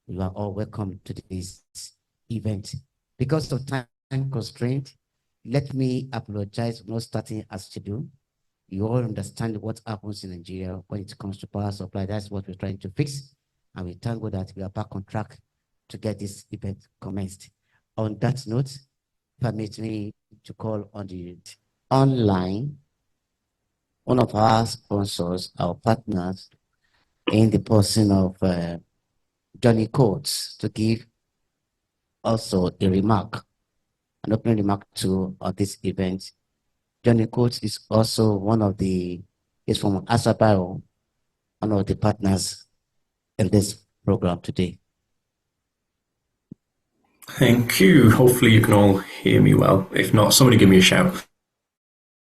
You are all welcome to this event. Because of time constraint, let me apologize for not starting as scheduled. You all understand what happens in Nigeria when it comes to power supply. That's what we're trying to fix. And we thank God that we are back on track to get this event commenced. On that note, permit me to call on the online one of our sponsors, our partners, in the person of Johnny Coates, to give also a remark, an opening remark to this event. Johnny Coates is also is from Asabaro, one of the partners in this program today. Thank you. Hopefully you can all hear me well. If not, somebody give me a shout.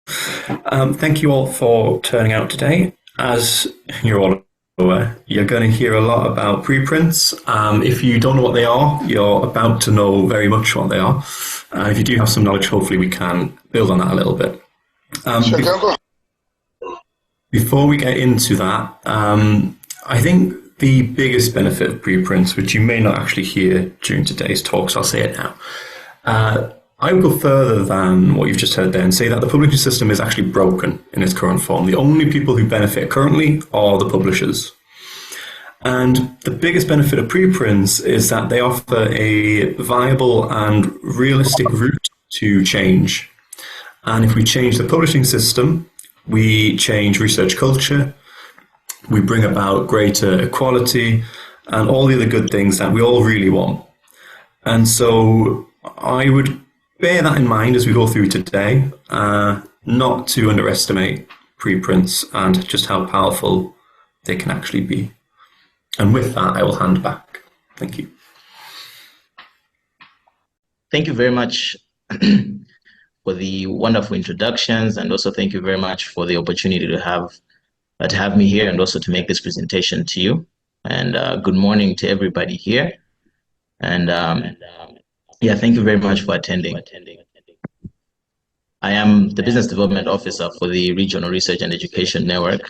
Thank you all for turning out today. As you're all aware, you're going to hear a lot about preprints. If you don't know what they are, you're about to know very much what they are. If you do have some knowledge, hopefully we can build on that a little bit. Before we get into that, I think the biggest benefit of preprints, which you may not actually hear during today's talks, I'll say it now. I would go further than what you've just heard there and say that the publishing system is actually broken in its current form. The only people who benefit currently are the publishers. And the biggest benefit of preprints is that they offer a viable and realistic route to change. And if we change the publishing system, we change research culture, we bring about greater equality and all the other good things that we all really want. And so I would bear that in mind as we go through today, not to underestimate preprints and just how powerful they can actually be. And with that, I will hand back. Thank you. Thank you very much for the wonderful introductions, and also thank you very much for the opportunity to have me here and also to make this presentation to you. And good morning to everybody here. And yeah, thank you very much for attending. I am the Business Development Officer for the Regional Research and Education Network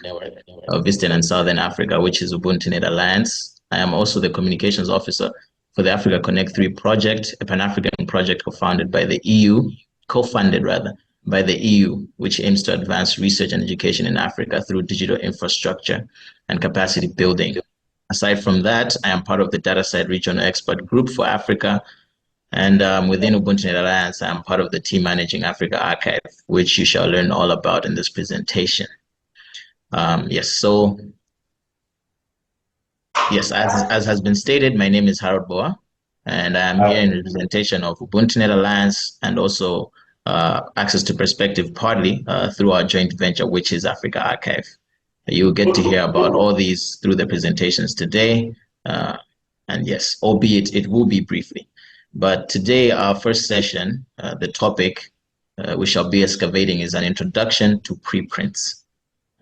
of Eastern and Southern Africa, which is Ubuntu Net Alliance. I am also the Communications Officer for the Africa Connect 3 project, a Pan-African project co-funded by the EU, which aims to advance research and education in Africa through digital infrastructure and capacity building. Aside from that, I am part of the DataSite Regional Expert Group for Africa. And within Ubuntu Net Alliance, I'm part of the team managing Africa Archive, which you shall learn all about in this presentation. Yes, as has been stated, my name is Harold Boa, and I'm here in representation of Ubuntu Net Alliance and also Access to Perspective partly through our joint venture, which is Africa Archive. You'll get to hear about all these through the presentations today. And yes, albeit it will be briefly. But today, our first session, the topic we shall be excavating is an introduction to preprints.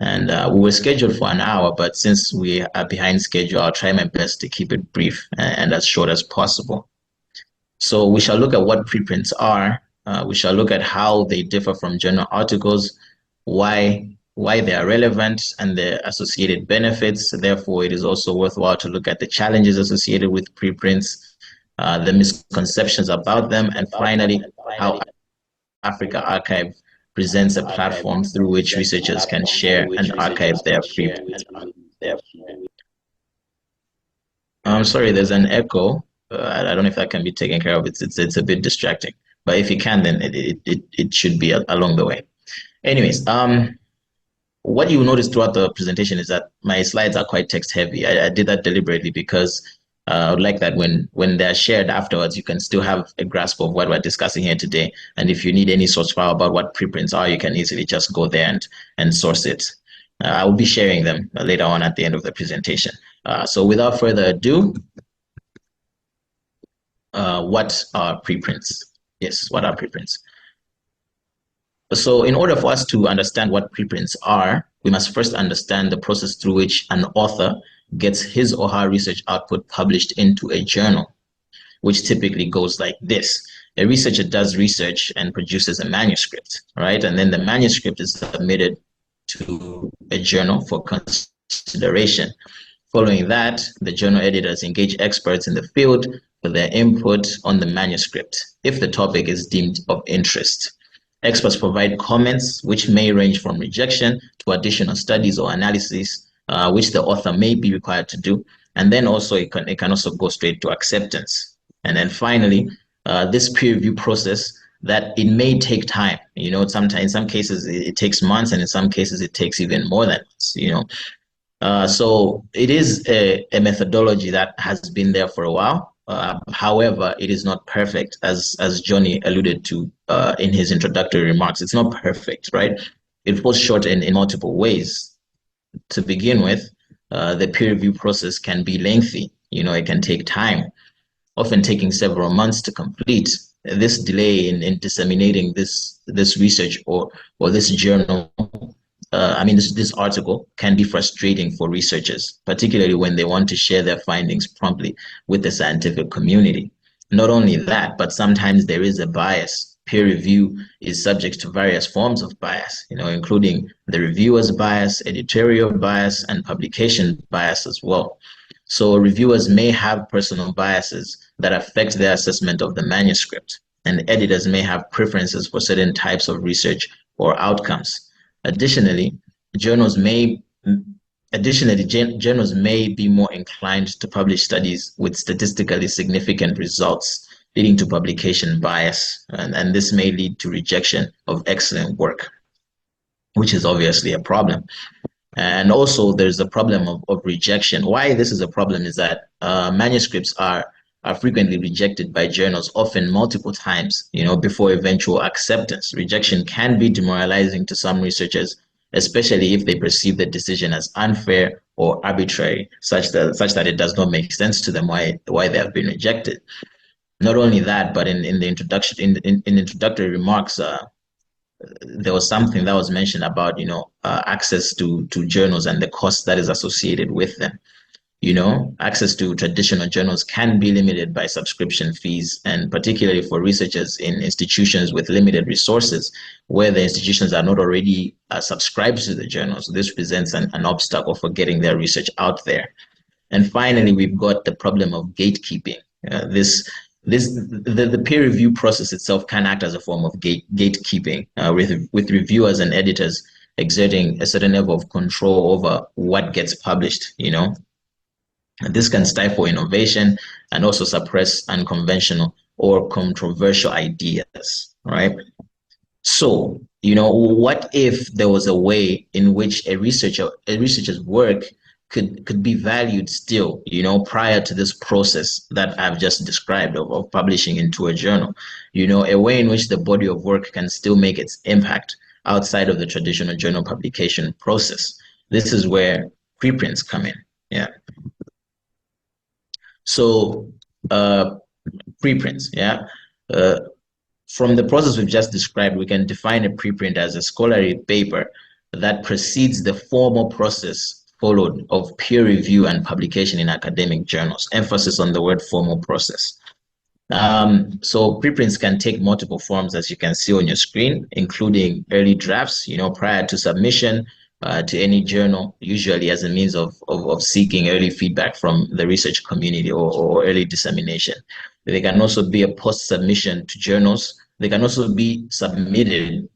And we were scheduled for an hour, but since we are behind schedule, I'll try my best to keep it brief and as short as possible. So we shall look at what preprints are. We shall look at how they differ from journal articles, why they are relevant and the associated benefits. Therefore, it is also worthwhile to look at the challenges associated with preprints, the misconceptions about them, and finally, how Africa Archive presents a platform through which researchers can share and archive their preprints. I'm sorry, there's an echo. I don't know if that can be taken care of. It's a bit distracting, but if you can, then it should be along the way. Anyways, what you will notice throughout the presentation is that my slides are quite text heavy. I did that deliberately because I would like that when they're shared afterwards, you can still have a grasp of what we're discussing here today. And if you need any source file about what preprints are, you can easily just go there and source it. I will be sharing them later on at the end of the presentation. So without further ado, what are preprints? Yes, what are preprints? So in order for us to understand what preprints are, we must first understand the process through which an author gets his or her research output published into a journal, which typically goes like this. A researcher does research and produces a manuscript, right? And then the manuscript is submitted to a journal for consideration. Following that, the journal editors engage experts in the field for their input on the manuscript if the topic is deemed of interest. Experts provide comments which may range from rejection to additional studies or analysis, which the author may be required to do. And then also it can also go straight to acceptance. And then finally, this peer review process, that it may take time. Sometimes in some cases it takes months, and in some cases it takes even more than months. So it is a methodology that has been there for a while. However, it is not perfect, as Johnny alluded to in his introductory remarks. It's not perfect, right? It falls short in multiple ways. To begin with, the peer review process can be lengthy. It can take time, often taking several months to complete. This delay in disseminating this research or this journal, this article can be frustrating for researchers, particularly when they want to share their findings promptly with the scientific community. Not only that, but sometimes there is a bias. Peer review is subject to various forms of bias, including the reviewer's bias, editorial bias, and publication bias as well. So reviewers may have personal biases that affect their assessment of the manuscript, and editors may have preferences for certain types of research or outcomes. Additionally, journals may be more inclined to publish studies with statistically significant results, leading to publication bias, and this may lead to rejection of excellent work, which is obviously a problem. And also there's the problem of rejection. Why this is a problem is that manuscripts are frequently rejected by journals, often multiple times, before eventual acceptance. Rejection can be demoralizing to some researchers, especially if they perceive the decision as unfair or arbitrary, such that it does not make sense to them why they have been rejected. Not only that, but in the introduction, in introductory remarks, there was something that was mentioned about access to journals and the cost that is associated with them. Access to traditional journals can be limited by subscription fees, and particularly for researchers in institutions with limited resources, where the institutions are not already subscribed to the journals. This presents an obstacle for getting their research out there. And finally, we've got the problem of gatekeeping. The peer review process itself can act as a form of gatekeeping, with reviewers and editors exerting a certain level of control over what gets published. This can stifle innovation and also suppress unconventional or controversial ideas, right? So, what if there was a way in which a researcher's work could be valued still, prior to this process that I've just described of publishing into a journal, a way in which the body of work can still make its impact outside of the traditional journal publication process. This is where preprints come in. Yeah. So preprints, from the process we've just described, we can define a preprint as a scholarly paper that precedes the formal process followed of peer review and publication in academic journals. Emphasis on the word formal process. So preprints can take multiple forms, as you can see on your screen, including early drafts, prior to submission to any journal, usually as a means of seeking early feedback from the research community or early dissemination. They can also be a post-submission to journals. They can also be submitted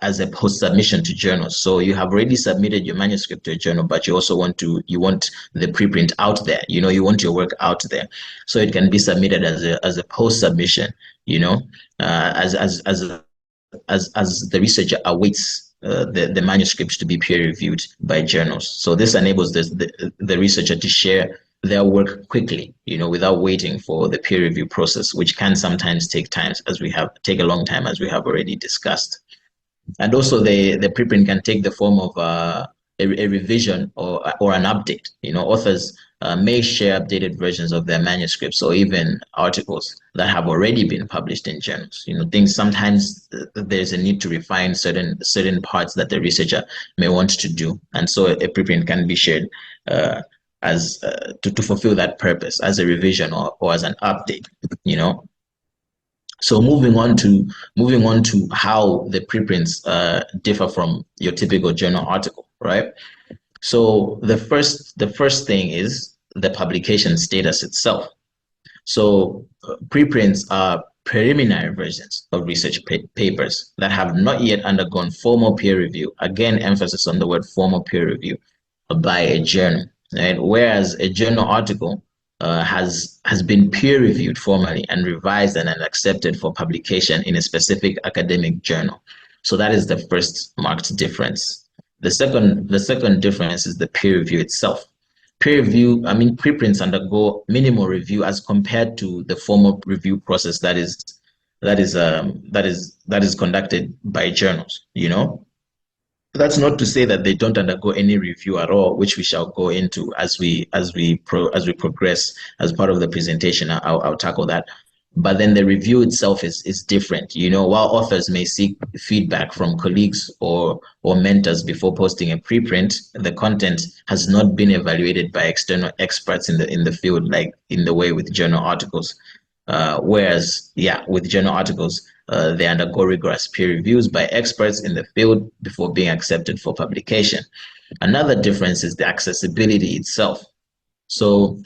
as a post-submission to journals. So you have already submitted your manuscript to a journal, but you also want the preprint out there. You want your work out there. So it can be submitted as a post-submission. As the researcher awaits the manuscripts to be peer-reviewed by journals. So this enables the researcher to share their work quickly, without waiting for the peer review process, which can sometimes take a long time, as we have already discussed. And also the preprint can take the form of a revision or an update. Authors may share updated versions of their manuscripts or even articles that have already been published in journals. Sometimes there's a need to refine certain parts that the researcher may want to do, and so a preprint can be shared as to fulfill that purpose, as a revision or as an update. So moving on to how the preprints differ from your typical journal article, right? So the first thing is the publication status itself. So preprints are preliminary versions of research papers that have not yet undergone formal peer review. Again, emphasis on the word formal peer review by a journal, right? Whereas a journal article has been peer reviewed formally and revised and accepted for publication in a specific academic journal. So that is the first marked difference. The second difference is the peer review itself. Peer review, I mean, preprints undergo minimal review as compared to the formal review process that is conducted by journals. That's not to say that they don't undergo any review at all, which we shall go into as we progress as part of the presentation. I'll tackle that. But then the review itself is different. While authors may seek feedback from colleagues or mentors before posting a preprint, the content has not been evaluated by external experts in the field, like in the way with journal articles. Whereas, with journal articles, they undergo rigorous peer reviews by experts in the field before being accepted for publication. Another difference is the accessibility itself. So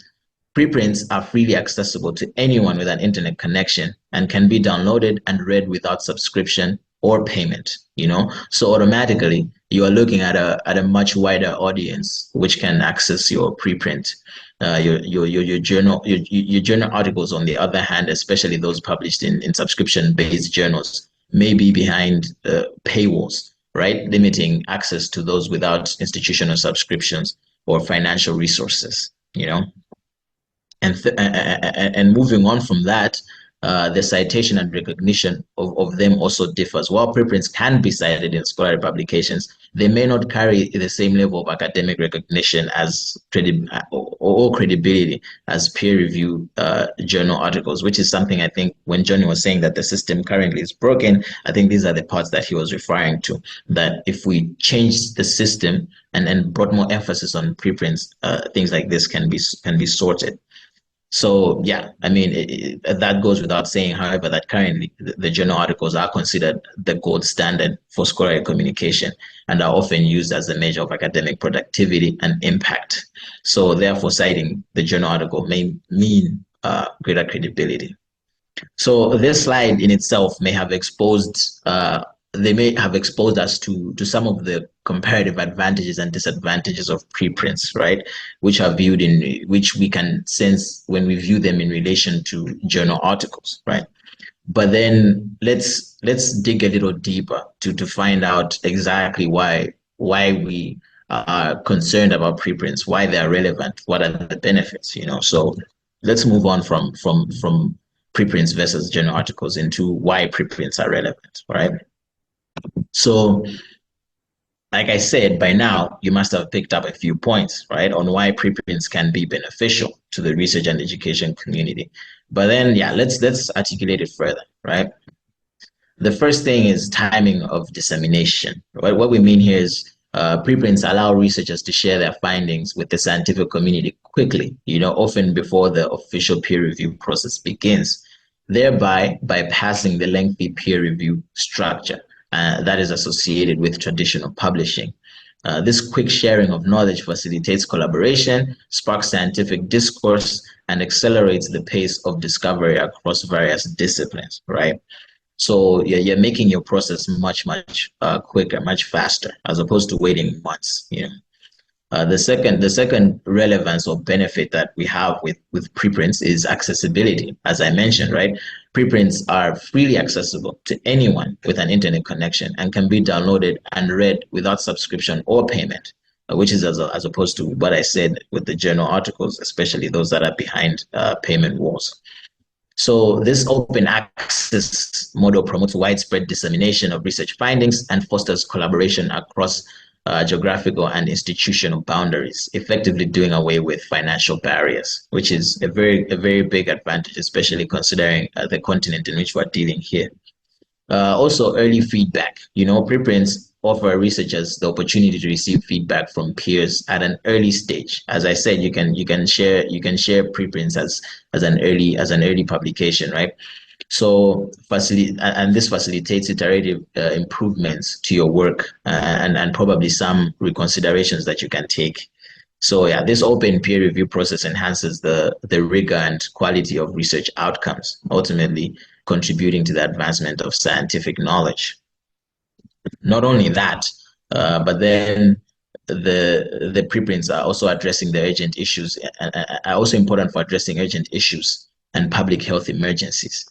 preprints are freely accessible to anyone with an internet connection and can be downloaded and read without subscription or payment. So automatically you are looking at a much wider audience which can access your preprint. Your journal articles, on the other hand, especially those published in subscription-based journals, may be behind paywalls, right, limiting access to those without institutional subscriptions or financial resources. And moving on from that, the citation and recognition of them also differs. While preprints can be cited in scholarly publications, they may not carry the same level of academic recognition or credibility as peer-reviewed journal articles, which is something I think when Johnny was saying that the system currently is broken, I think these are the parts that he was referring to, that if we change the system and brought more emphasis on preprints, things like this can be sorted. So that goes without saying, however, that currently the journal articles are considered the gold standard for scholarly communication and are often used as a measure of academic productivity and impact. So therefore, citing the journal article may mean greater credibility. So this slide in itself may have exposed us to some of the comparative advantages and disadvantages of preprints, right? Which we can sense when we view them in relation to journal articles, right? But then let's dig a little deeper to find out exactly why we are concerned about preprints, why they are relevant, what are the benefits, So let's move on from preprints versus journal articles into why preprints are relevant, right? So, like I said, by now, you must have picked up a few points, right, on why preprints can be beneficial to the research and education community. But then, let's articulate it further, right? The first thing is timing of dissemination. Right? What we mean here is preprints allow researchers to share their findings with the scientific community quickly, often before the official peer review process begins, thereby bypassing the lengthy peer review structure that is associated with traditional publishing. This quick sharing of knowledge facilitates collaboration, sparks scientific discourse, and accelerates the pace of discovery across various disciplines, right? So you're making your process much quicker, much faster, as opposed to waiting months. The second relevance or benefit that we have with preprints is accessibility. As I mentioned, right, preprints are freely accessible to anyone with an internet connection and can be downloaded and read without subscription or payment, which is as opposed to what I said with the journal articles, especially those that are behind payment walls. So this open access model promotes widespread dissemination of research findings and fosters collaboration across geographical and institutional boundaries, effectively doing away with financial barriers, which is a very big advantage, especially considering the continent in which we're dealing here. Also, early feedback. Preprints offer researchers the opportunity to receive feedback from peers at an early stage. As I said, you can share preprints as an early publication, right? So and this facilitates iterative improvements to your work, and probably some reconsiderations that you can take. So yeah, this open peer review process enhances the rigor and quality of research outcomes, ultimately contributing to the advancement of scientific knowledge. Not only that, but then the preprints are also addressing the urgent issues, are also important for addressing urgent issues and public health emergencies.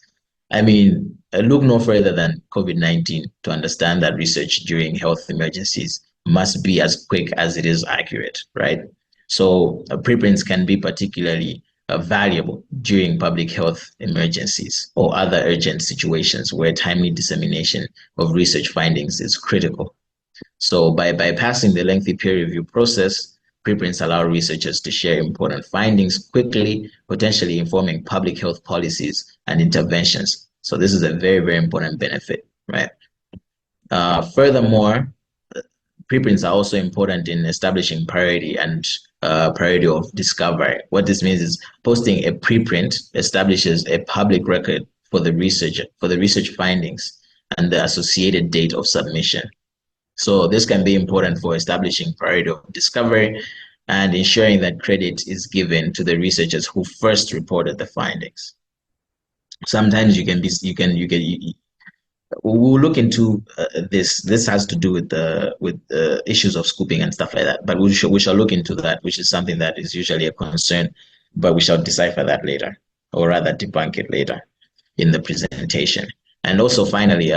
I mean, look no further than COVID-19 to understand that research during health emergencies must be as quick as it is accurate, right? So preprints can be particularly valuable during public health emergencies or other urgent situations where timely dissemination of research findings is critical. So by bypassing the lengthy peer review process, preprints allow researchers to share important findings quickly, potentially informing public health policies and interventions. So this is a very, very important benefit, right? Furthermore, preprints are also important in establishing priority and priority of discovery. What this means is posting a preprint establishes a public record for the research findings and the associated date of submission. So this can be important for establishing priority of discovery and ensuring that credit is given to the researchers who first reported the findings. Sometimes we'll look into this. This has to do with the issues of scooping and stuff like that. But we shall look into that, which is something that is usually a concern. But we shall decipher that later, or rather debunk it later in the presentation. And also, finally,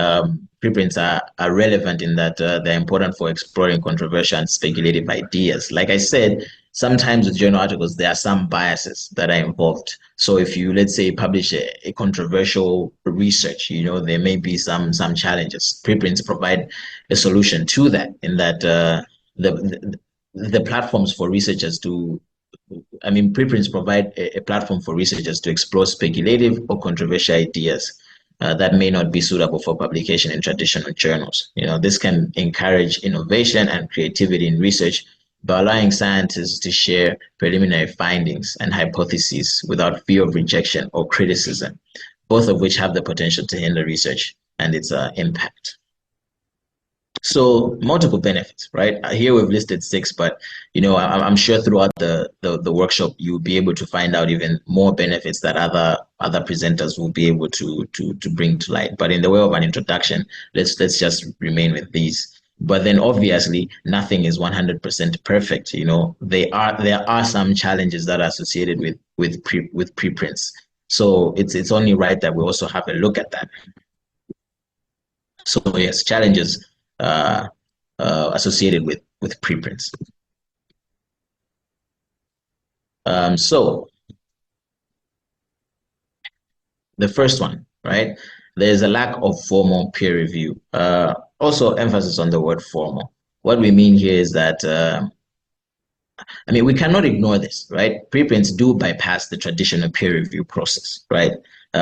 preprints are relevant in that they're important for exploring controversial and speculative ideas. Like I said, sometimes with journal articles, there are some biases that are involved. So if you, let's say, publish a controversial research, there may be some challenges. Preprints provide a solution to that, in that the platforms for researchers to preprints provide a platform for researchers to explore speculative or controversial ideas that may not be suitable for publication in traditional journals. This can encourage innovation and creativity in research by allowing scientists to share preliminary findings and hypotheses without fear of rejection or criticism, both of which have the potential to hinder research and its impact. So multiple benefits, right? Here we've listed 6, but I'm sure throughout the workshop you'll be able to find out even more benefits that other presenters will be able to bring to light. But in the way of an introduction, let's just remain with these. But then obviously nothing is 100% perfect. There are some challenges that are associated with preprints. So it's only right that we also have a look at that. So yes, challenges associated with preprints. So the first one, right? There's a lack of formal peer review. Also emphasis on the word formal. What we mean here is that we cannot ignore this, right? Preprints do bypass the traditional peer review process, right?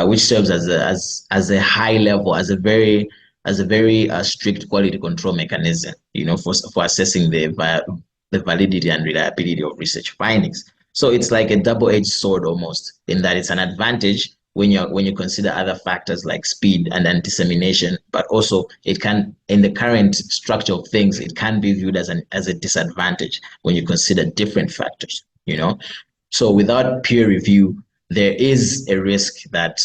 Which serves as a high level, as a very strict quality control mechanism, for assessing the validity and reliability of research findings. So it's like a double-edged sword almost, in that it's an advantage when you consider other factors like speed and dissemination, but also it can, in the current structure of things, it can be viewed as a disadvantage when you consider different factors. So without peer review, there is a risk that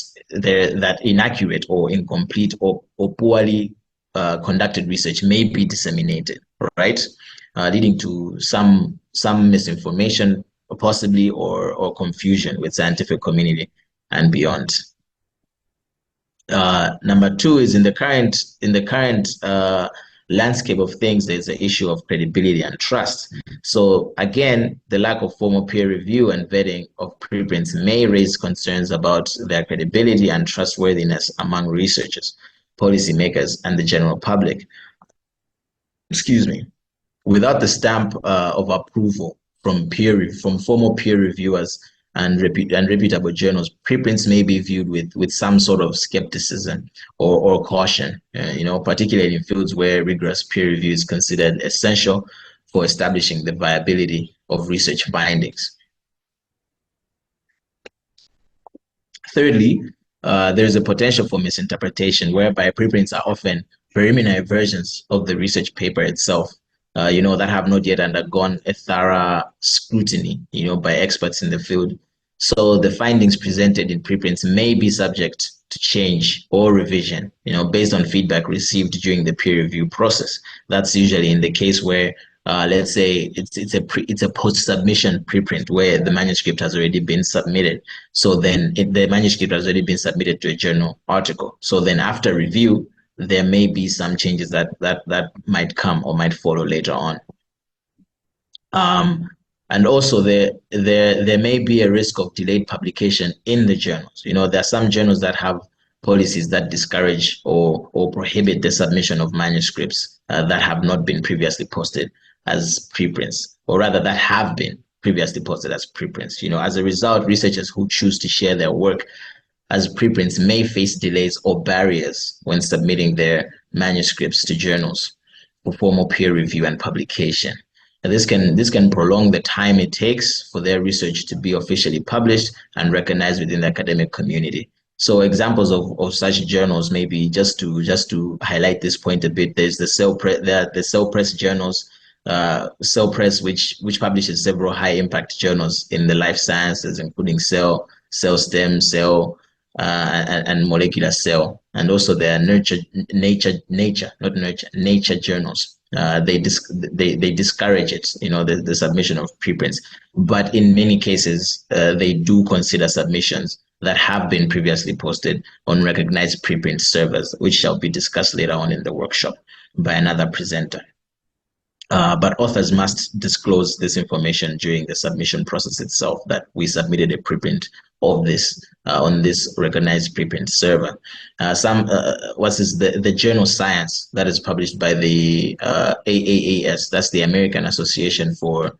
inaccurate or incomplete or poorly conducted research may be disseminated, right? Leading to some misinformation, possibly, or confusion with scientific community and beyond. Number 2 is in the current landscape of things, there's the issue of credibility and trust. So again, the lack of formal peer review and vetting of preprints may raise concerns about their credibility and trustworthiness among researchers, policymakers, and the general public. Excuse me. Without the stamp of approval from formal peer reviewers and reputable journals, preprints may be viewed with some sort of skepticism or caution, particularly in fields where rigorous peer review is considered essential for establishing the viability of research findings. Thirdly, there is a potential for misinterpretation, whereby preprints are often preliminary versions of the research paper itself, that have not yet undergone a thorough scrutiny, by experts in the field. So the findings presented in preprints may be subject to change or revision, based on feedback received during the peer review process. That's usually in the case where, let's say it's a post-submission preprint where the manuscript has already been submitted. So then the manuscript has already been submitted to a journal article. So then after review, there may be some changes that might come or might follow later on. And also there may be a risk of delayed publication in the journals. There are some journals that have policies that discourage or prohibit the submission of manuscripts that have not been previously posted as preprints, or rather that have been previously posted as preprints. As a result, researchers who choose to share their work as preprints may face delays or barriers when submitting their manuscripts to journals for formal peer review and publication. And this can prolong the time it takes for their research to be officially published and recognized within the academic community. So examples of such journals, maybe just to highlight this point a bit, there's the Cell Press journals, Cell Press, which publishes several high impact journals in the life sciences, including Cell Stem, Cell, and Molecular Cell. And also there are nature journals. They discourage it, the submission of preprints, but in many cases they do consider submissions that have been previously posted on recognized preprint servers, which shall be discussed later on in the workshop by another presenter. But authors must disclose this information during the submission process itself, that we submitted a preprint of this on this recognized preprint server. The journal Science, that is published by the AAAS, that's the American Association for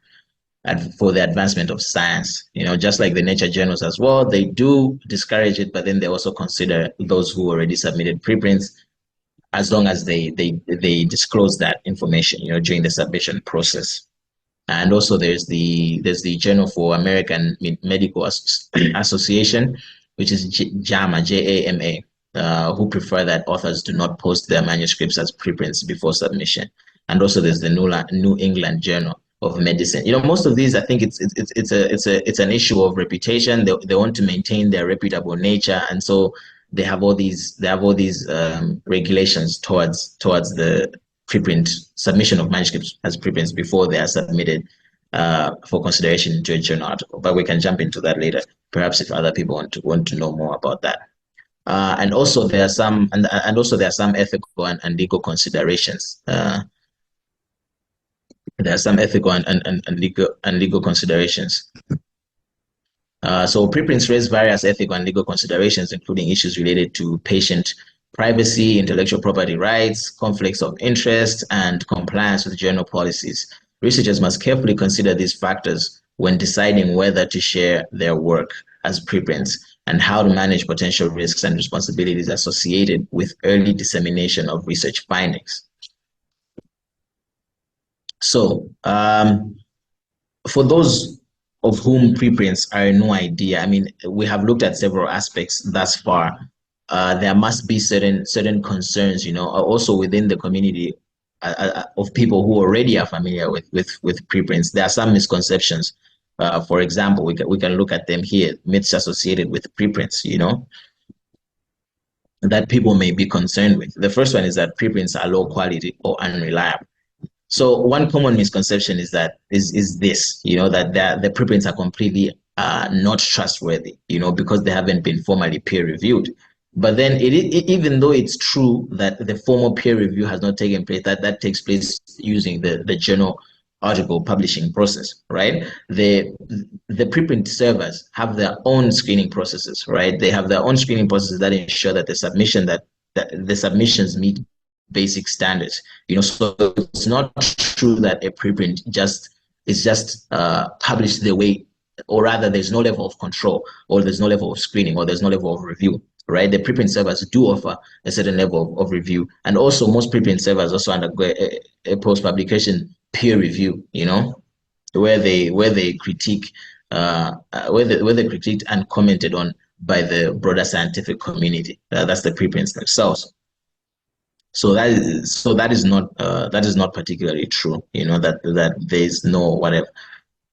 the Advancement of Science. Just like the nature journals as well, they do discourage it, but then they also consider those who already submitted preprints, as long as they disclose that information, during the submission process. And also there's the Journal for American Medical Association, which is JAMA, JAMA, who prefer that authors do not post their manuscripts as preprints before submission. And also there's the New England Journal of Medicine. Most of these, I think it's an issue of reputation. They want to maintain their reputable nature, and so they have all these regulations towards the preprint submission of manuscripts as preprints before they are submitted for consideration to a journal article. But we can jump into that later, perhaps, if other people want to know more about that. And also there are some ethical and legal considerations. There are some ethical and legal considerations. So preprints raise various ethical and legal considerations, including issues related to patient privacy, intellectual property rights, conflicts of interest, and compliance with journal policies. Researchers must carefully consider these factors when deciding whether to share their work as preprints and how to manage potential risks and responsibilities associated with early dissemination of research findings. So, for those of whom preprints are a new idea, we have looked at several aspects thus far. There must be certain concerns, also within the community of people who already are familiar with preprints. There are some misconceptions. For example, we can look at them here, myths associated with preprints, that people may be concerned with. The first one is that preprints are low quality or unreliable. So one common misconception is that this, that the preprints are completely not trustworthy, because they haven't been formally peer reviewed. But then even though it's true that the formal peer review has not taken place, that takes place using the journal article publishing process, right? The preprint servers have their own screening processes, right? They have their own screening processes that ensure that the submissions meet basic standards. So it's not true that a preprint is just published the way, or rather there's no level of control, or there's no level of screening, or there's no level of review, right? The preprint servers do offer a certain level of review, and also most preprint servers also undergo a post-publication peer review, where they critique, where they critiqued and commented on by the broader scientific community. That's the preprints themselves. So that is not particularly true. That there is no whatever.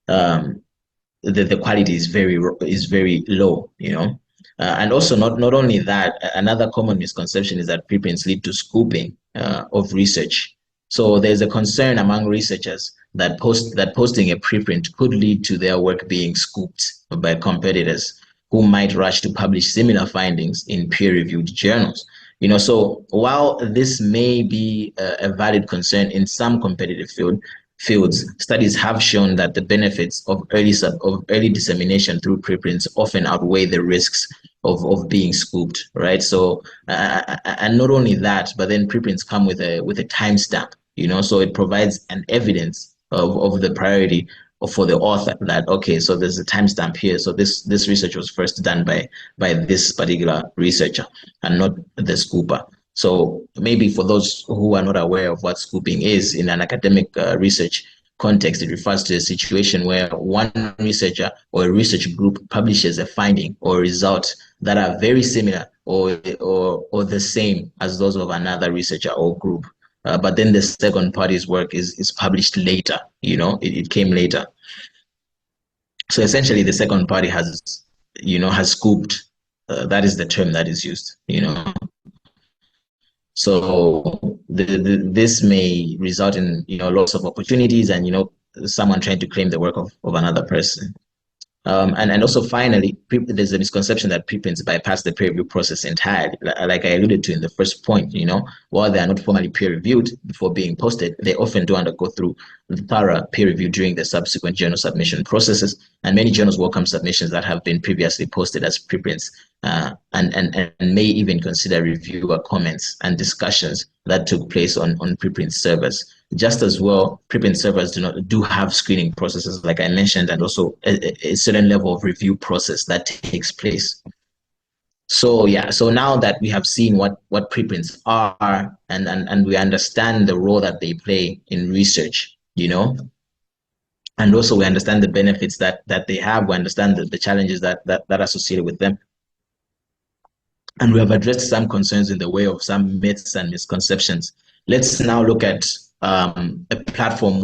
The quality is very low. And also not only that, another common misconception is that preprints lead to scooping of research. So there's a concern among researchers that posting a preprint could lead to their work being scooped by competitors who might rush to publish similar findings in peer-reviewed journals. So while this may be a valid concern in some competitive fields, studies have shown that the benefits of early dissemination through preprints often outweigh the risks of being scooped, right? So and not only that, but then preprints come with a timestamp, so it provides an evidence of the priority for the author that, okay, so there's a timestamp here, so this research was first done by this particular researcher and not the scooper. So maybe for those who are not aware of what scooping is in an academic research context, it refers to a situation where one researcher or a research group publishes a finding or result that are very similar or the same as those of another researcher or group. But then the second party's work is published later, it came later. So essentially the second party has scooped, that is the term that is used, So this may result in, lots of opportunities and, someone trying to claim the work of another person. And also finally, there's a misconception that preprints bypass the peer review process entirely. Like I alluded to in the first point, while they are not formally peer reviewed before being posted, they often do undergo through thorough peer review during the subsequent journal submission processes. And many journals welcome submissions that have been previously posted as preprints, and may even consider reviewer comments and discussions that took place on preprint servers. Just as well, preprint servers do have screening processes, like I mentioned, and also a certain level of review process that takes place. So now that we have seen what preprints are and we understand the role that they play in research, and also we understand the benefits that they have, we understand the challenges that are associated with them. And we have addressed some concerns in the way of some myths and misconceptions. Let's now look at a platform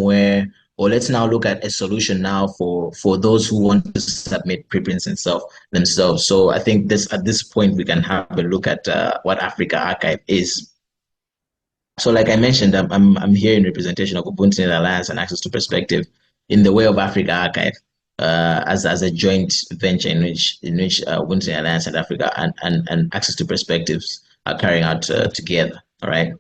let's now look at a solution now for those who want to submit preprints themselves. So I think at this point we can have a look at what Africa Archive is. So like I mentioned, I'm here in representation of Ubuntu Net Alliance and Access to Perspective in the way of Africa Archive, as a joint venture in which Ubuntu Net Alliance and Africa and Access to Perspectives are carrying out together. All right.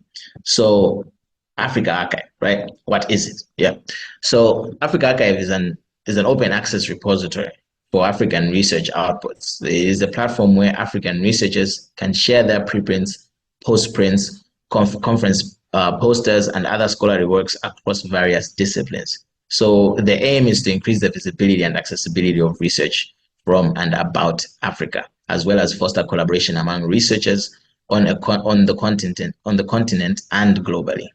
So Africa Archive, right? What is it? Yeah. So Africa Archive is an open access repository for African research outputs. It is a platform where African researchers can share their preprints, postprints, conference posters, and other scholarly works across various disciplines. So the aim is to increase the visibility and accessibility of research from and about Africa, as well as foster collaboration among researchers on the continent and globally.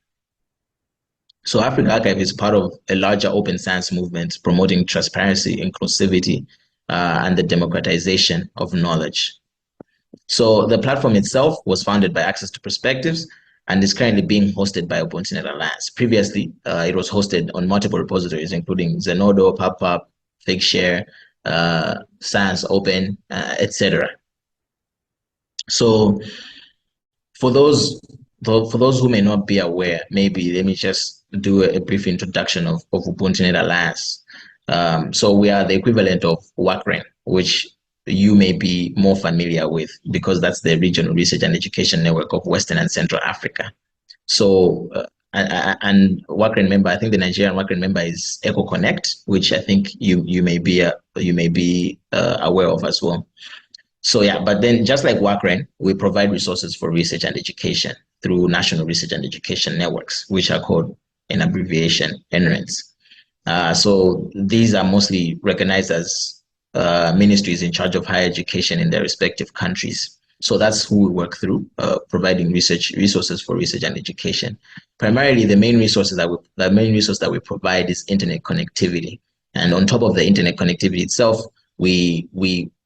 So Africa Archive is part of a larger open science movement promoting transparency, inclusivity, and the democratization of knowledge. So the platform itself was founded by Access to Perspectives and is currently being hosted by Ubuntu Net Alliance. Previously, it was hosted on multiple repositories, including Zenodo, PubPub, Figshare, Science Open, etc. So for those who may not be aware, maybe let me just do a brief introduction of Ubuntu Net Alliance. So we are the equivalent of WACREN, which you may be more familiar with because that's the regional research and education network of Western and Central Africa. So and WACREN member, I think the Nigerian WACREN member is EcoConnect, which I think you may be aware of as well. So but then just like WACREN, we provide resources for research and education through national research and education networks, which are called in abbreviation NRENs. So these are mostly recognized as ministries in charge of higher education in their respective countries. So that's who we work through, providing resources for research and education. Primarily, the main resource that we provide is internet connectivity. And on top of the internet connectivity itself, we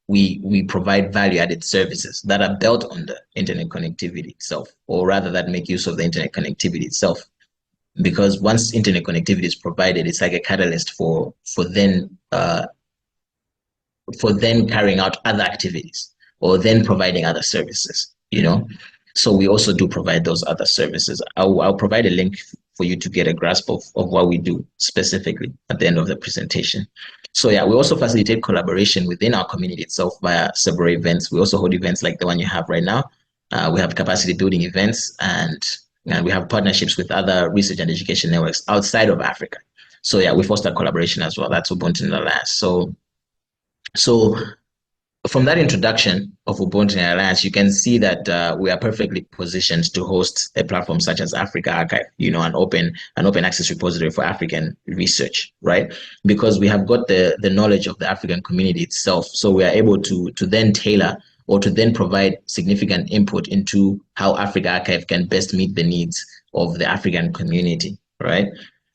we provide value-added services that are built on the internet connectivity itself, or rather that make use of the internet connectivity itself. Because once internet connectivity is provided, it's like a catalyst for then carrying out other activities or then providing other services, you know. So we also do provide those other services. I'll provide a link for you to get a grasp of what we do specifically at the end of the presentation. So yeah, we also facilitate collaboration within our community itself via several events. We also hold events like the one you have right now. We have capacity building events, and we have partnerships with other research and education networks outside of Africa. So yeah, we foster collaboration as well. That's Ubuntu in the Alliance. So from that introduction of Ubuntu in Alliance, you can see that we are perfectly positioned to host a platform such as Africa Archive, you know, an open access repository for African research, right? Because we have got the knowledge of the African community itself. So we are able to then tailor or to then provide significant input into how Africa Archive can best meet the needs of the African community, right?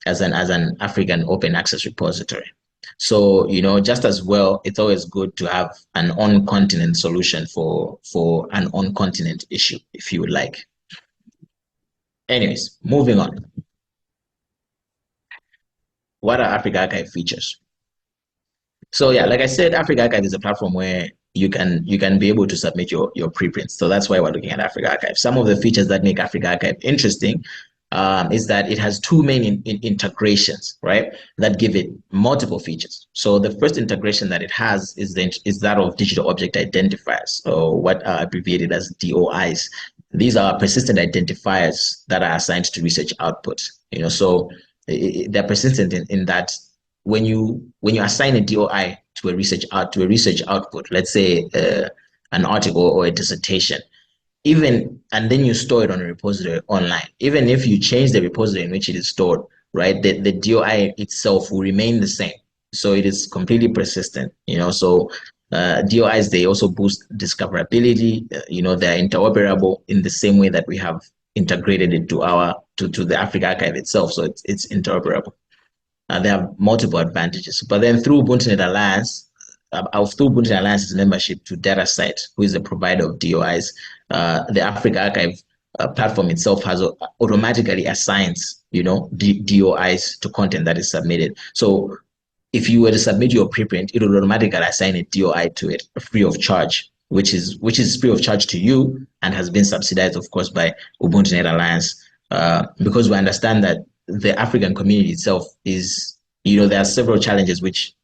As an African open access repository. So, you know, just as well, it's always good to have an on-continent solution for an on-continent issue, if you would like. Anyways, moving on. What are Africa Archive features? So yeah, like I said, Africa Archive is a platform where you can be able to submit your preprints. So that's why we're looking at Africa Archive. Some of the features that make Africa Archive interesting is that it has two main integrations, right? That give it multiple features. So the first integration that it has is that of digital object identifiers, or what are abbreviated as DOIs. These are persistent identifiers that are assigned to research output. You know, so they're persistent in that when you assign a DOI to a research output, let's say an article or a dissertation, and then you store it on a repository online, even if you change the repository in which it is stored, right, the DOI itself will remain the same. So it is completely persistent, you know. So DOIs, they also boost discoverability. You know, they're interoperable in the same way that we have integrated it to the Africa Archive itself. So it's interoperable. They have multiple advantages. But then through UbuntuNet Alliance, through UbuntuNet Alliance's membership to DataCite, who is the provider of DOIs, the Africa Archive platform itself has automatically assigns, you know, DOIs to content that is submitted. So if you were to submit your preprint, it will automatically assign a DOI to it free of charge, which is free of charge to you and has been subsidized, of course, by UbuntuNet Alliance, because we understand that the African community itself is, you know, there are several challenges which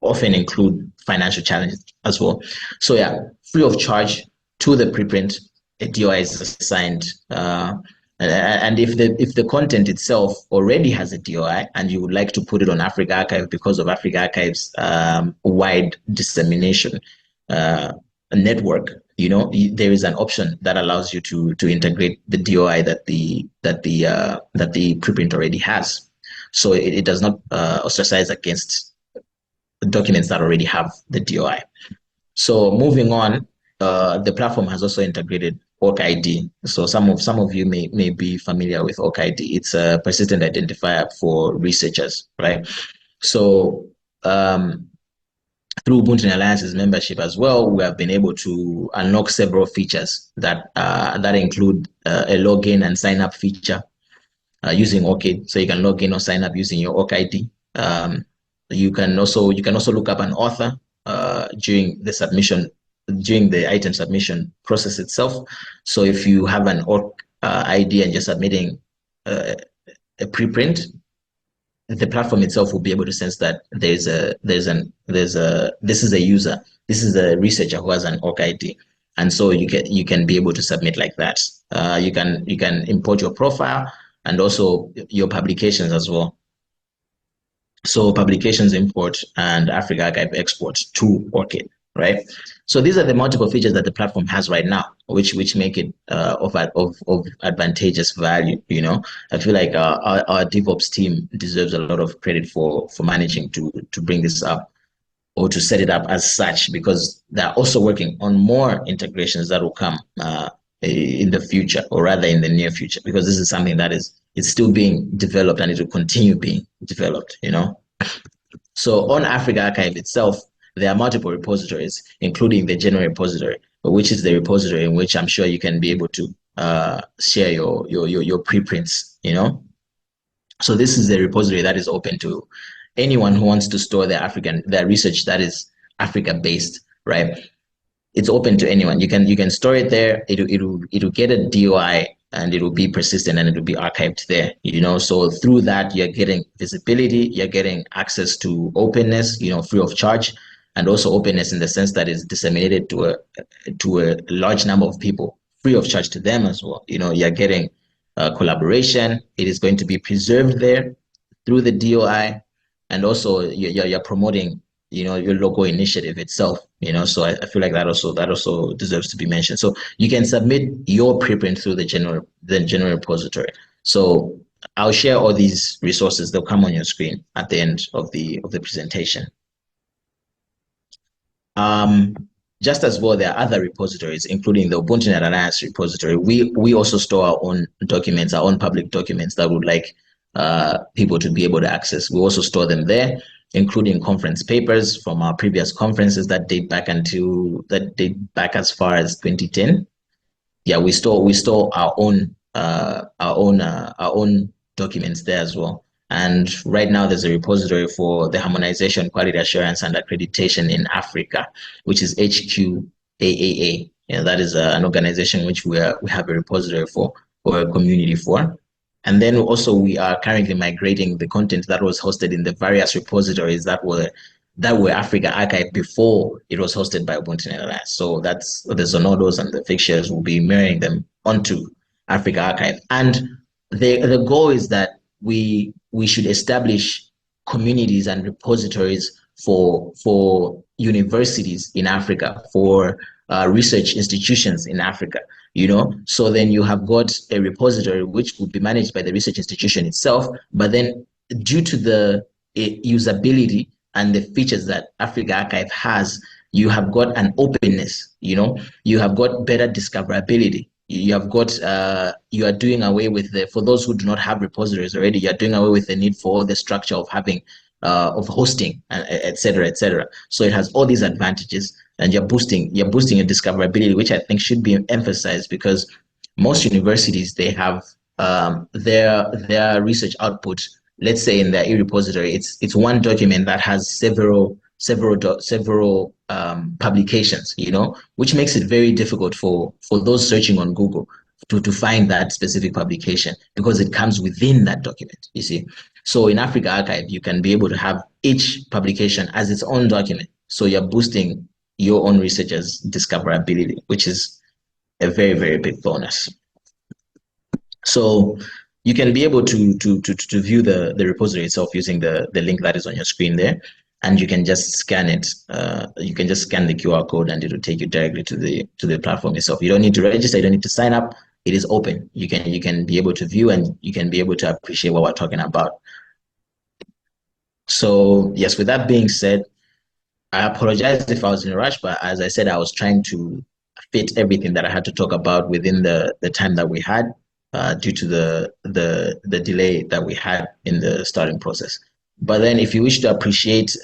often include financial challenges as well. So yeah, free of charge to the preprint, a DOI is assigned. And if the content itself already has a DOI and you would like to put it on Africa Archive because of Africa Archive's wide dissemination network, you know, there is an option that allows you to integrate the DOI that the preprint already has. So it does not ostracize against documents that already have the DOI. So moving on, the platform has also integrated ORCID. So some of you may be familiar with ORCID. It's a persistent identifier for researchers, right? So through UbuntuNet Alliance's membership as well, we have been able to unlock several features that include a login and sign up feature using ORCID. So you can log in or sign up using your ORCID. You can also look up an author during the item submission process itself. So if you have an ID and you're submitting a preprint, the platform itself will be able to sense that this is a user, this is a researcher who has an ORCID, and so you can be able to submit like that. You can import your profile and also your publications as well. So publications import and Africa Archive export to ORCID, right? So these are the multiple features that the platform has right now, which make it of advantageous value. You know, I feel like our DevOps team deserves a lot of credit for managing to bring this up or to set it up as such, because they're also working on more integrations that will come in the future, or rather in the near future, because this is something that it's still being developed and it will continue being developed, you know. So on Africa Archive itself, there are multiple repositories, including the general repository, which is the repository in which I'm sure you can be able to share your preprints, you know. So this is the repository that is open to anyone who wants to store their research that is Africa based, right? It's open to anyone. You can store it there. It'll get a DOI, and it will be persistent, and it will be archived there, you know. So through that, you're getting visibility, you're getting access to openness, you know, free of charge, and also openness in the sense that it's disseminated to a large number of people, free of charge to them as well. You know, you're getting collaboration. It is going to be preserved there through the DOI, and also you're promoting, you know, your local initiative itself, you know. So I feel like that also deserves to be mentioned. So you can submit your preprint through the general repository. So I'll share all these resources. They'll come on your screen at the end of the presentation. Just as well, there are other repositories, including the UbuntuNet Alliance repository. We also store our own documents, our own public documents that would like people to be able to access. We also store them there, including conference papers from our previous conferences that date back as far as 2010. Yeah, we store our own documents there as well. And right now there's a repository for the harmonization, quality assurance, and accreditation in Africa, which is HQAAA. Yeah, that is an organization which we have a repository for, or a community for. And then also we are currently migrating the content that was hosted in the various repositories that were Africa Archive before it was hosted by UbuntuNet Alliance. So that's the Zonodos and the fixtures will be mirroring them onto Africa Archive. And the goal is that we should establish communities and repositories for universities in Africa, for research institutions in Africa, you know. So then you have got a repository which would be managed by the research institution itself, but then due to the usability and the features that Africa Archive has, you have got an openness, you know, you have got better discoverability. You have got, you are doing away with for those who do not have repositories already, you're doing away with the need for the structure of having, of hosting, et cetera, et cetera. So it has all these advantages, and you're boosting your discoverability, which I think should be emphasized, because most universities, they have their research output, let's say in their e-repository, it's one document that has several publications, you know, which makes it very difficult for those searching on Google to find that specific publication, because it comes within that document, you see. So in Africa Archive, you can be able to have each publication as its own document. So you're boosting your own researchers' discoverability, which is a very, very big bonus. So you can be able to view the repository itself using the link that is on your screen there, and you can just scan it. You can just scan the QR code, and it will take you directly to the platform itself. You don't need to register. You don't need to sign up. It is open. You can be able to view, and you can be able to appreciate what we're talking about. So yes, with that being said, I apologize if I was in a rush, but as I said, I was trying to fit everything that I had to talk about within the time that we had, due to the delay that we had in the starting process. But then if you wish to appreciate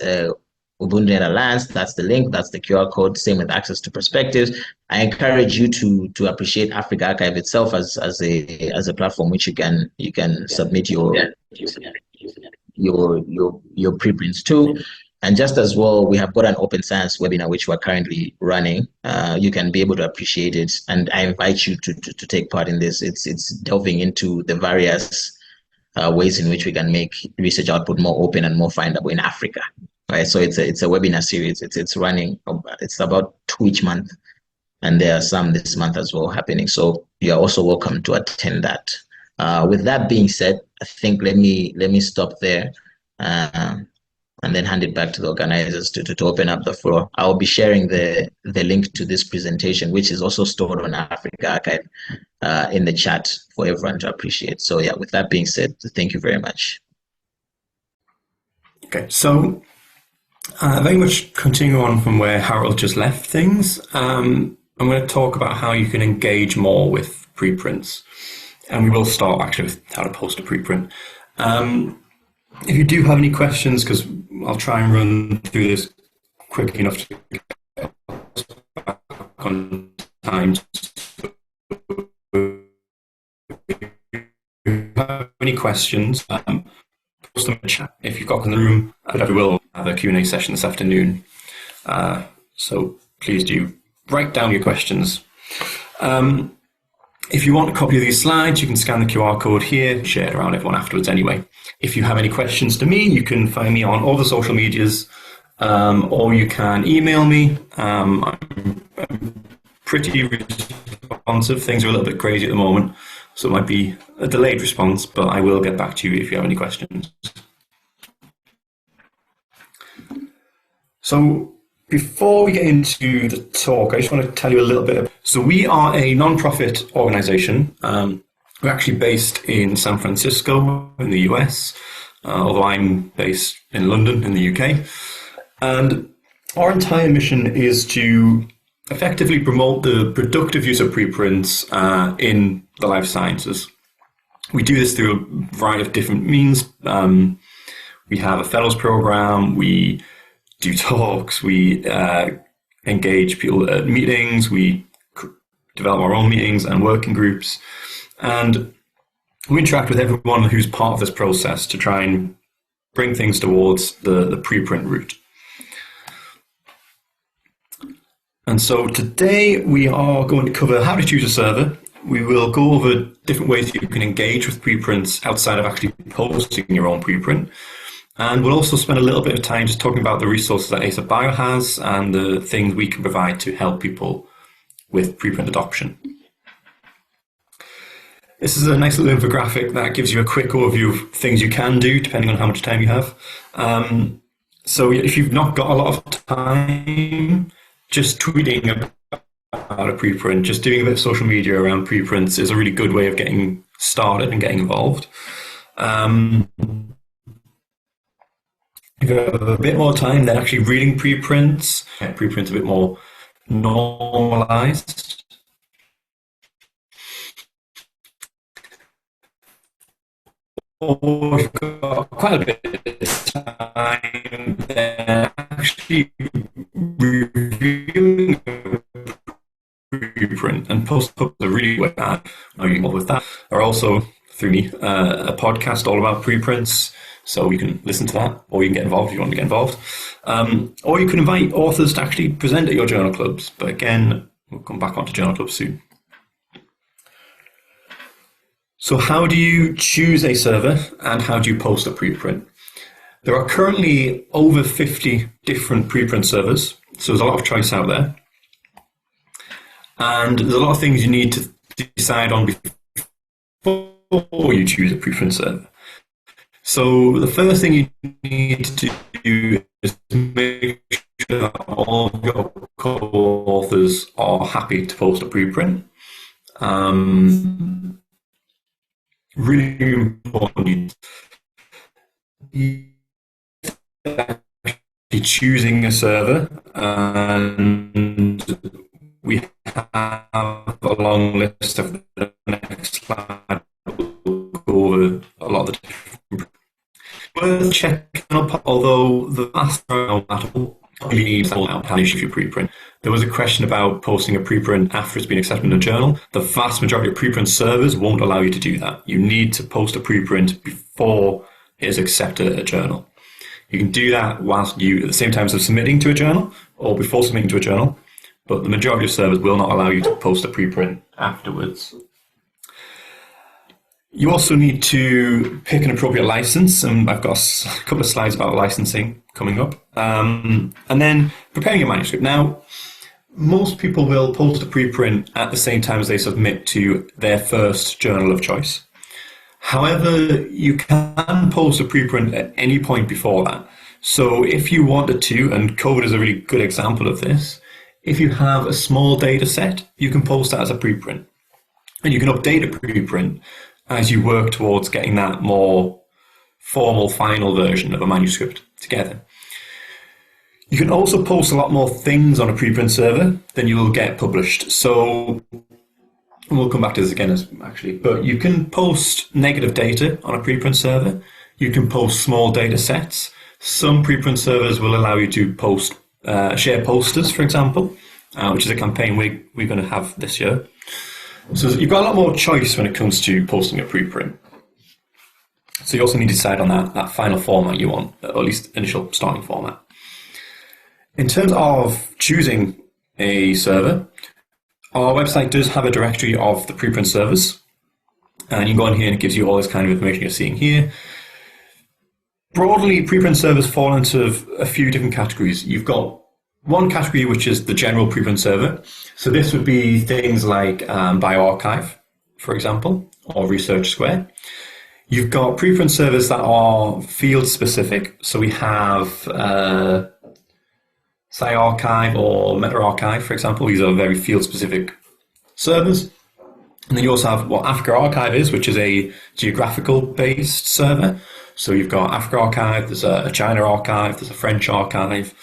UbuntuNet Alliance, that's the link, that's the QR code, same with access to perspectives. I encourage you to appreciate Africa Archive itself as a platform which you can submit your preprints to. And just as well, we have got an open science webinar which we're currently running. You can be able to appreciate it, and I invite you to take part in this. It's delving into the various ways in which we can make research output more open and more findable in Africa. Right, so it's a webinar series. It's running. It's about 2 each month, and there are some this month as well happening. So you are also welcome to attend that. With that being said, I think let me stop there, and then hand it back to the organizers to open up the floor. I will be sharing the link to this presentation, which is also stored on Africa Archive, in the chat for everyone to appreciate. So yeah, with that being said, thank you very much. Okay, so very much continue on from where Harold just left things. I'm going to talk about how you can engage more with preprints. And we will start actually with how to post a preprint. If you do have any questions, because I'll try and run through this quick enough to get back on time. If you have any questions, post them in the chat. If you've got in the room, we will have a Q&A session this afternoon. So please do write down your questions. If you want a copy of these slides, you can scan the QR code here, share it around everyone afterwards anyway. If you have any questions to me, you can find me on all the social medias, or you can email me. I'm pretty responsive. Things are a little bit crazy at the moment, so it might be a delayed response, but I will get back to you if you have any questions. So before we get into the talk, I just want to tell you a little bit. So we are a non-profit organization. We're actually based in San Francisco in the US, although I'm based in London in the UK. And our entire mission is to effectively promote the productive use of preprints in the life sciences. We do this through a variety of different means. We have a fellows program, we do talks, we engage people at meetings, we develop our own meetings and working groups, and we interact with everyone who's part of this process to try and bring things towards the preprint route. And so today we are going to cover how to choose a server. We will go over different ways that you can engage with preprints outside of actually posting your own preprint. And we'll also spend a little bit of time just talking about the resources that Acer Bio has and the things we can provide to help people with preprint adoption. This is a nice little infographic that gives you a quick overview of things you can do depending on how much time you have. So if you've not got a lot of time, just tweeting about a preprint, just doing a bit of social media around preprints is a really good way of getting started and getting involved. If you have a bit more time, then actually reading preprints, get preprints a bit more normalized. Or you've got quite a bit of time, then actually reviewing a preprint and post-ups are really good at how you involved with that. Or also through me, a podcast all about preprints. So you can listen to that, or you can get involved if you want to get involved. Or you can invite authors to actually present at your journal clubs. But again, we'll come back onto journal clubs soon. So how do you choose a server and how do you post a preprint? There are currently over 50 different preprint servers. So there's a lot of choice out there. And there's a lot of things you need to decide on before you choose a preprint server. So the first thing you need to do is make sure that all of your co-authors are happy to post a preprint. Really important. Choosing a server, and we have a long list of the next slide. We'll go over a lot of the different. Worth checking, although the vast really an issue for preprint. There was a question about posting a preprint after it's been accepted in a journal. The vast majority of preprint servers won't allow you to do that. You need to post a preprint before it is accepted at a journal. You can do that whilst you, at the same time as submitting to a journal or before submitting to a journal, but the majority of servers will not allow you to post a preprint afterwards. You also need to pick an appropriate license, and I've got a couple of slides about licensing coming up. And then preparing your manuscript. Now, most people will post a preprint at the same time as they submit to their first journal of choice. However, you can post a preprint at any point before that. So if you wanted to, and COVID is a really good example of this, if you have a small data set, you can post that as a preprint. And you can update a preprint as you work towards getting that more formal final version of a manuscript together. You can also post a lot more things on a preprint server than you will get published. So we'll come back to this again, actually, but you can post negative data on a preprint server. You can post small data sets. Some preprint servers will allow you to post share posters, for example, which is a campaign we're going to have this year. So you've got a lot more choice when it comes to posting a preprint. So you also need to decide on that final format you want, or at least initial starting format. In terms of choosing a server, our website does have a directory of the preprint servers. And you can go on here and it gives you all this kind of information you're seeing here. Broadly, preprint servers fall into a few different categories. You've got one category, which is the general preprint server. So this would be things like bioRxiv, for example, or Research Square. You've got preprint servers that are field specific. So we have SciArchive or MetaArchive, for example. These are very field specific servers. And then you also have what Africa Archive is, which is a geographical based server. So you've got Africa Archive, there's a China Archive, there's a French Archive.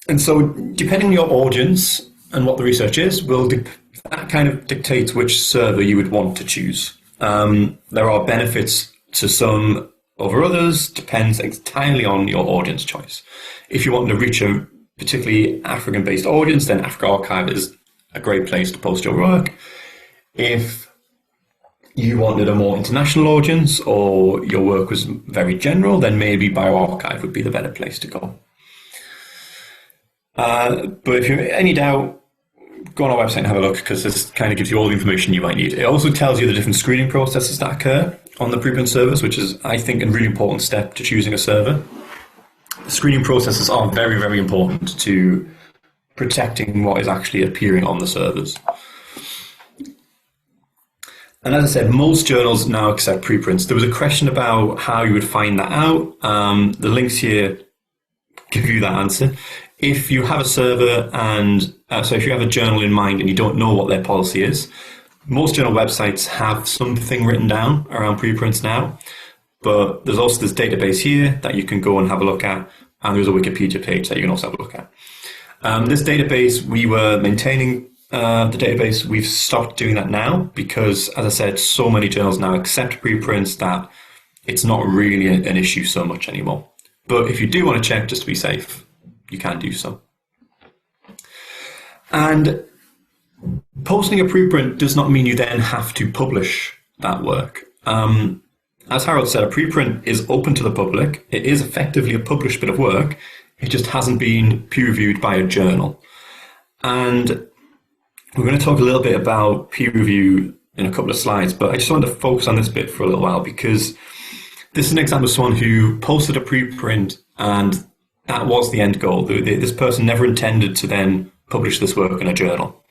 And so depending on your audience and what the research is, that kind of dictates which server you would want to choose. There are benefits to some over others, depends entirely on your audience choice. If you want to reach a particularly African-based audience, then Africa Archive is a great place to post your work. If you wanted a more international audience or your work was very general, then maybe bioRxiv would be the better place to go. But if you're in any doubt, go on our website and have a look, because this kind of gives you all the information you might need. It also tells you the different screening processes that occur on the preprint servers, which is, I think, a really important step to choosing a server. The screening processes are very, very important to protecting what is actually appearing on the servers. And as I said, most journals now accept preprints. There was a question about how you would find that out. The links here give you that answer. If you have a server and so if you have a journal in mind and you don't know what their policy is, most journal websites have something written down around preprints now, but there's also this database here that you can go and have a look at, and there's a Wikipedia page that you can also have a look at. This database, we were maintaining the database. We've stopped doing that now because, as I said, so many journals now accept preprints that it's not really an issue so much anymore. But if you do want to check just to be safe, you can do so. And posting a preprint does not mean you then have to publish that work. As Harold said, a preprint is open to the public. It is effectively a published bit of work. It just hasn't been peer-reviewed by a journal. And we're going to talk a little bit about peer review in a couple of slides, but I just wanted to focus on this bit for a little while because this is an example of someone who posted a preprint and that was the end goal. This person never intended to then publish this work in a journal.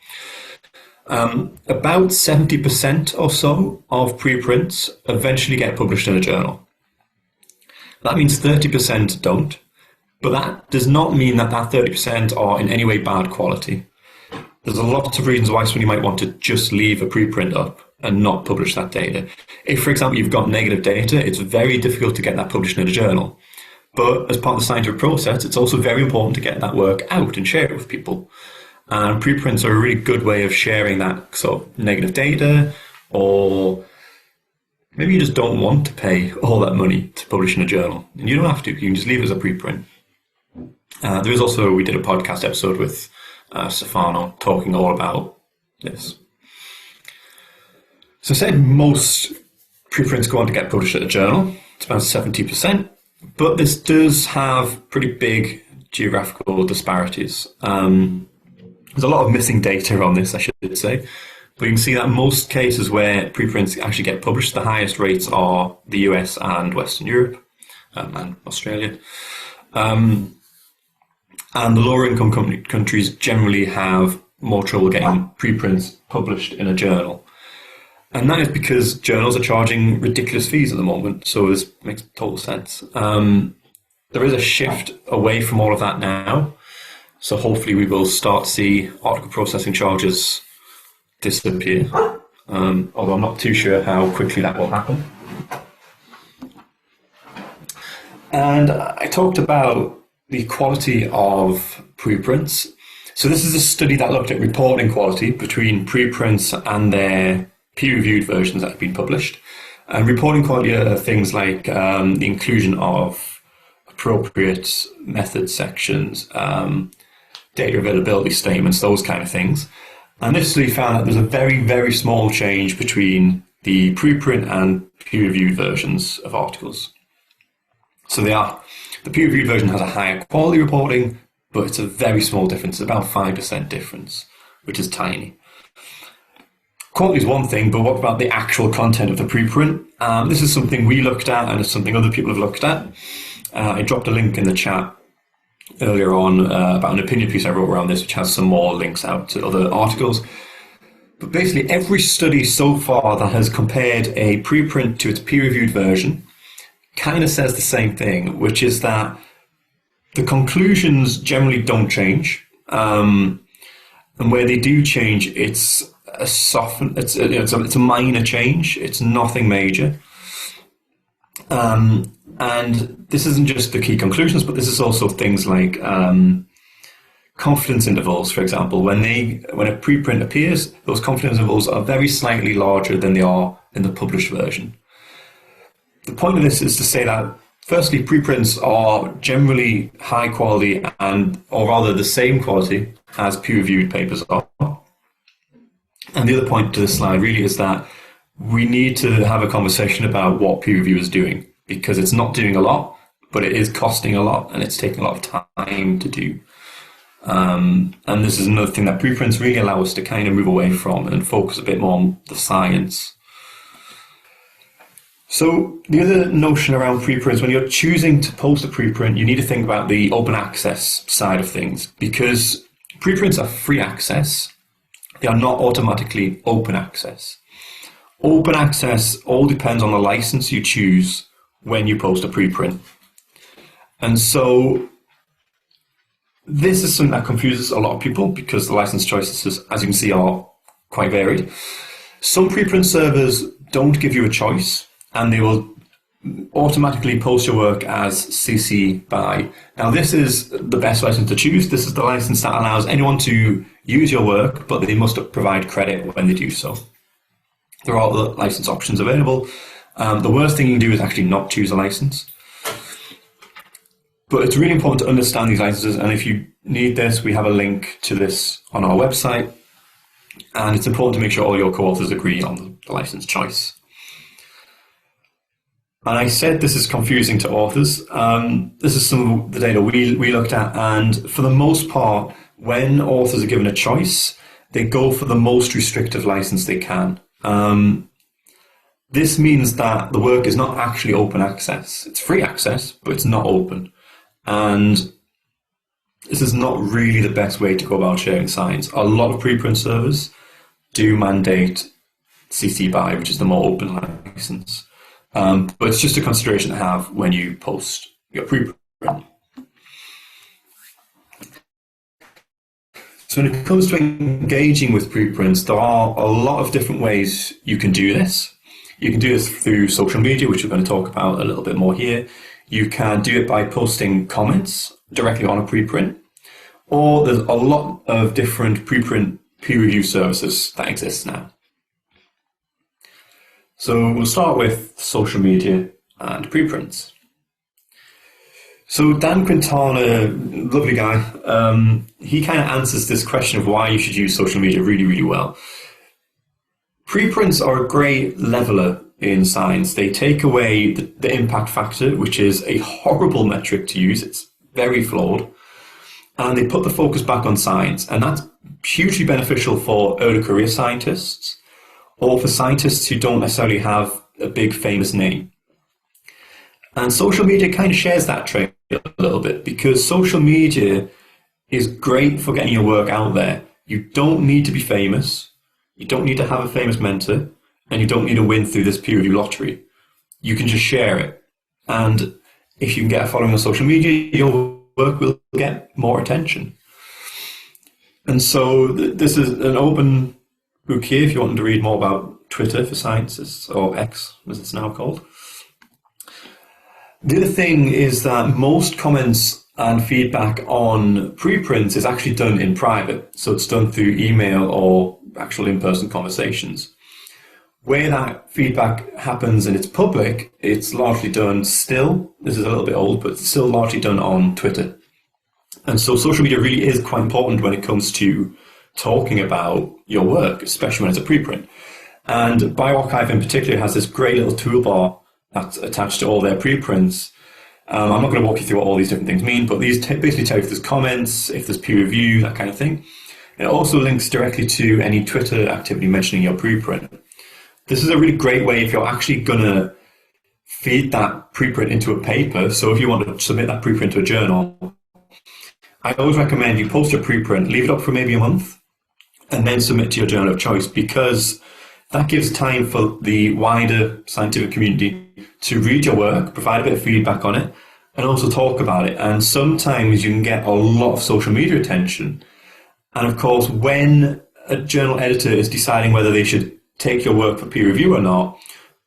About 70% or so of preprints eventually get published in a journal. That means 30% don't, but that does not mean that 30% are in any way bad quality. There's a lot of reasons why somebody might want to just leave a preprint up and not publish that data. If, for example, you've got negative data, it's very difficult to get that published in a journal. But as part of the scientific process, it's also very important to get that work out and share it with people. And preprints are a really good way of sharing that sort of negative data, or maybe you just don't want to pay all that money to publish in a journal. And you don't have to, you can just leave it as a preprint. There is also, we did a podcast episode with Stefano talking all about this. So I said most preprints go on to get published at a journal. It's about 70%, but this does have pretty big geographical disparities. There's a lot of missing data on this, I should say, but you can see that most cases where preprints actually get published, the highest rates are the US and Western Europe and Australia. And the lower income countries generally have more trouble getting preprints published in a journal. And that is because journals are charging ridiculous fees at the moment, so this makes total sense. There is a shift away from all of that now, so hopefully we will start to see article processing charges disappear, although I'm not too sure how quickly that will happen. And I talked about the quality of preprints. So this is a study that looked at reporting quality between preprints and their peer-reviewed versions that have been published. And reporting quality are things like the inclusion of a appropriate method sections, data availability statements, those kind of things. And this we found that there's a very, very small change between the preprint and peer-reviewed versions of articles. So the peer-reviewed version has a higher quality reporting, but it's a very small difference, about 5% difference, which is tiny. Quality is one thing, but what about the actual content of the preprint? This is something we looked at, and it's something other people have looked at. I dropped a link in the chat earlier on about an opinion piece I wrote around this, which has some more links out to other articles. But basically, every study so far that has compared a preprint to its peer-reviewed version kind of says the same thing, which is that the conclusions generally don't change, and where they do change, it's a minor change. It's nothing major. And this isn't just the key conclusions, but this is also things like confidence intervals, for example. When a preprint appears, those confidence intervals are very slightly larger than they are in the published version. The point of this is to say that, firstly, preprints are generally high quality or rather the same quality as peer-reviewed papers are. And the other point to this slide really is that we need to have a conversation about what peer review is doing, because it's not doing a lot, but it is costing a lot and it's taking a lot of time to do. And this is another thing that preprints really allow us to kind of move away from and focus a bit more on the science. So the other notion around preprints, when you're choosing to post a preprint, you need to think about the open access side of things, because preprints are free access. They are not automatically open access. Open access all depends on the license you choose when you post a preprint. And so this is something that confuses a lot of people because the license choices, as you can see, are quite varied. Some preprint servers don't give you a choice, and they will automatically post your work as CC BY. Now, this is the best license to choose. This is the license that allows anyone to use your work, but they must provide credit when they do so. There are other license options available. The worst thing you can do is actually not choose a license. But it's really important to understand these licenses, and if you need this, we have a link to this on our website. And it's important to make sure all your co-authors agree on the license choice. And I said this is confusing to authors. This is some of the data we looked at, and for the most part, when authors are given a choice, they go for the most restrictive license they can. This means that the work is not actually open access. It's free access, but it's not open. And this is not really the best way to go about sharing science. A lot of preprint servers do mandate CC BY, which is the more open license. But it's just a consideration to have when you post your preprint. So when it comes to engaging with preprints, there are a lot of different ways you can do this. You can do this through social media, which we're going to talk about a little bit more here. You can do it by posting comments directly on a preprint, or there's a lot of different preprint peer review services that exist now. So we'll start with social media and preprints. So Dan Quintana, lovely guy, he kind of answers this question of why you should use social media really, really well. Preprints are a great leveler in science. They take away the impact factor, which is a horrible metric to use. It's very flawed. And they put the focus back on science. And that's hugely beneficial for early career scientists or for scientists who don't necessarily have a big famous name. And social media kind of shares that trait a little bit, because social media is great for getting your work out there. You don't need to be famous. You don't need to have a famous mentor, and you don't need to win through this peer review lottery. You can just share it. And if you can get a following on social media, your work will get more attention. And so this is an open book here if you want to read more about Twitter for scientists, or X as it's now called. The other thing is that most comments and feedback on preprints is actually done in private. So it's done through email or actual in-person conversations. Where that feedback happens and it's public, it's largely done still, this is a little bit old, but it's still largely done on Twitter. And so social media really is quite important when it comes to talking about your work, especially when it's a preprint. And bioRxiv in particular has this great little toolbar that's attached to all their preprints. I'm not going to walk you through what all these different things mean, but these basically tell you if there's comments, if there's peer review, that kind of thing. It also links directly to any Twitter activity mentioning your preprint. This is a really great way if you're actually going to feed that preprint into a paper. So if you want to submit that preprint to a journal, I always recommend you post your preprint, leave it up for maybe a month, and then submit to your journal of choice, because that gives time for the wider scientific community to read your work, provide a bit of feedback on it, and also talk about it. And sometimes you can get a lot of social media attention. And of course, when a journal editor is deciding whether they should take your work for peer review or not,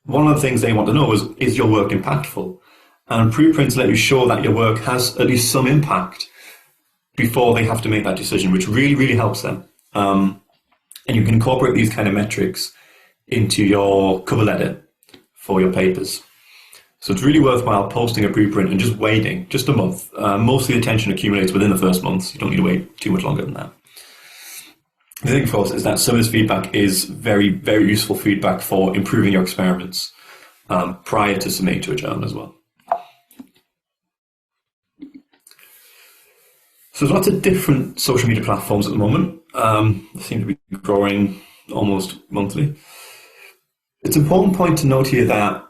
one of the things they want to know is your work impactful? And preprints let you show that your work has at least some impact before they have to make that decision, which really, really helps them. And you can incorporate these kind of metrics into your cover letter for your papers. So it's really worthwhile posting a preprint and just waiting, just a month. Most of the attention accumulates within the first month, so you don't need to wait too much longer than that. The thing, of course, is that some of this feedback is very, very useful feedback for improving your experiments prior to submitting to a journal as well. So there's lots of different social media platforms at the moment. They seem to be growing almost monthly. It's an important point to note here that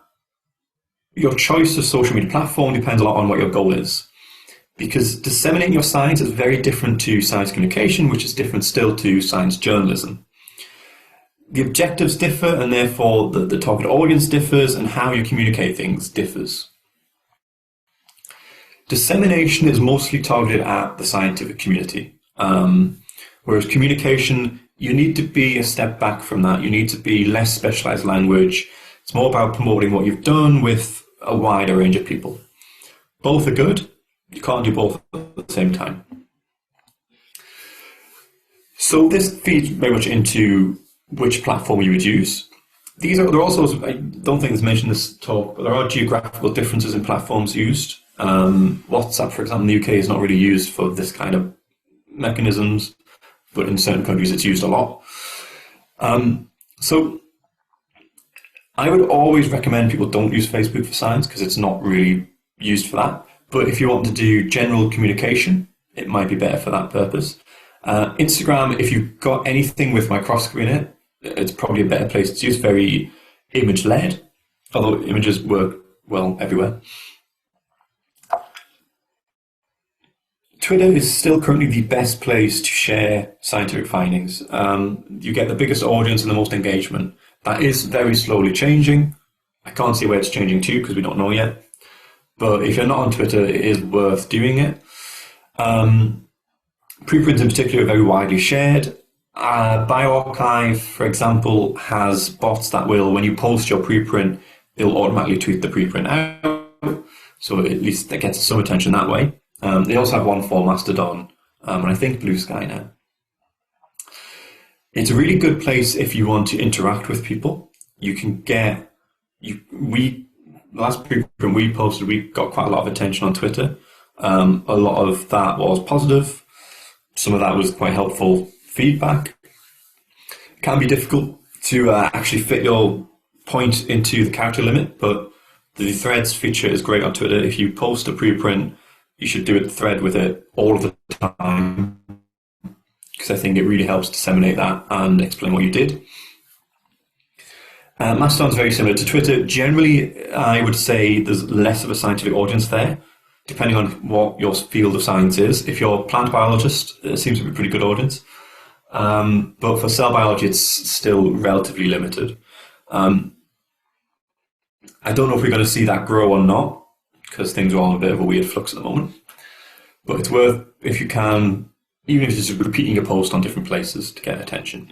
your choice of social media platform depends a lot on what your goal is. Because disseminating your science is very different to science communication, which is different still to science journalism. The objectives differ, and therefore the target audience differs, and how you communicate things differs. Dissemination is mostly targeted at the scientific community, whereas communication, you need to be a step back from that. You need to be less specialized language. It's more about promoting what you've done with a wider range of people. Both are good. You can't do both at the same time. So this feeds very much into which platform you would use. There are also, I don't think it's mentioned in this talk, but there are geographical differences in platforms used. WhatsApp, for example, in the UK is not really used for this kind of mechanisms, but in certain countries it's used a lot. So I would always recommend people don't use Facebook for science because it's not really used for that. But if you want to do general communication, it might be better for that purpose. Instagram, if you've got anything with microscopy in it, it's probably a better place. It's used very image-led, although images work well everywhere. Twitter is still currently the best place to share scientific findings. You get the biggest audience and the most engagement. That is very slowly changing. I can't see where it's changing to because we don't know yet. But if you're not on Twitter, it is worth doing it. Preprints in particular are very widely shared. bioRxiv, for example, has bots that will, when you post your preprint, they'll automatically tweet the preprint out. So at least that gets some attention that way. They also have one for Mastodon, and I think Blue Sky now. It's a really good place if you want to interact with people. You can get, the last preprint we posted, we got quite a lot of attention on Twitter. A lot of that was positive. Some of that was quite helpful feedback. It can be difficult to actually fit your point into the character limit, but the threads feature is great on Twitter. If you post a preprint, you should do a thread with it all of the time, because I think it really helps disseminate that and explain what you did. Mastodon's very similar to Twitter. Generally, I would say there's less of a scientific audience there, depending on what your field of science is. If you're a plant biologist, it seems to be a pretty good audience. But for cell biology, it's still relatively limited. I don't know if we're going to see that grow or not, because things are all in a bit of a weird flux at the moment. But it's worth, if you can, even if it's just repeating a post on different places to get attention.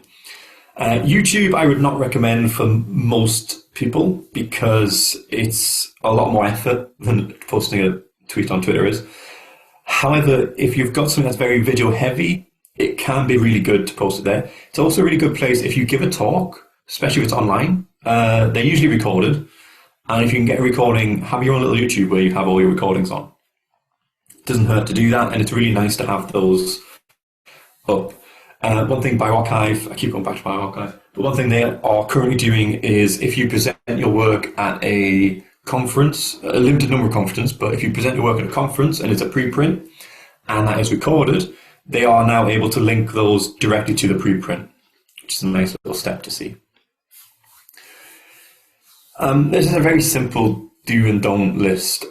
YouTube, I would not recommend for most people because it's a lot more effort than posting a tweet on Twitter is. However, if you've got something that's very video heavy, it can be really good to post it there. It's also a really good place if you give a talk, especially if it's online. They're usually recorded, and if you can get a recording, have your own little YouTube where you have all your recordings on. It doesn't hurt to do that, and it's really nice to have those up. One thing bioRxiv, I keep going back to bioRxiv, but one thing they are currently doing is if you present your work at a conference, a limited number of conferences, but if you present your work at a conference and it's a preprint and that is recorded, they are now able to link those directly to the preprint, which is a nice little step to see. This is a very simple do and don't list.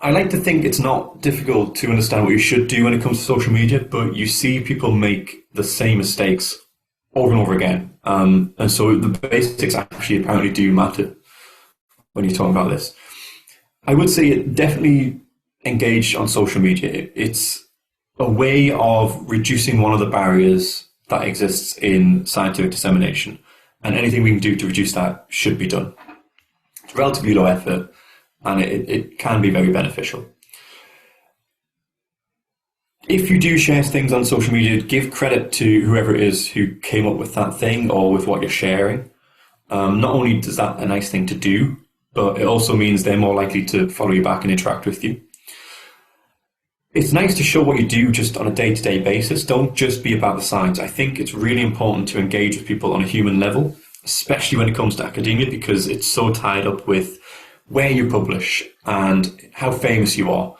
I like to think it's not difficult to understand what you should do when it comes to social media, but you see people make the same mistakes over and over again. And so the basics actually apparently do matter when you're talking about this. I would say definitely engage on social media. It's a way of reducing one of the barriers that exists in scientific dissemination. And anything we can do to reduce that should be done. It's relatively low effort, and it can be very beneficial. If you do share things on social media, give credit to whoever it is who came up with that thing or with what you're sharing. Not only is that a nice thing to do, but it also means they're more likely to follow you back and interact with you. It's nice to show what you do just on a day-to-day basis. Don't just be about the science. I think it's really important to engage with people on a human level, especially when it comes to academia, because it's so tied up with where you publish and how famous you are,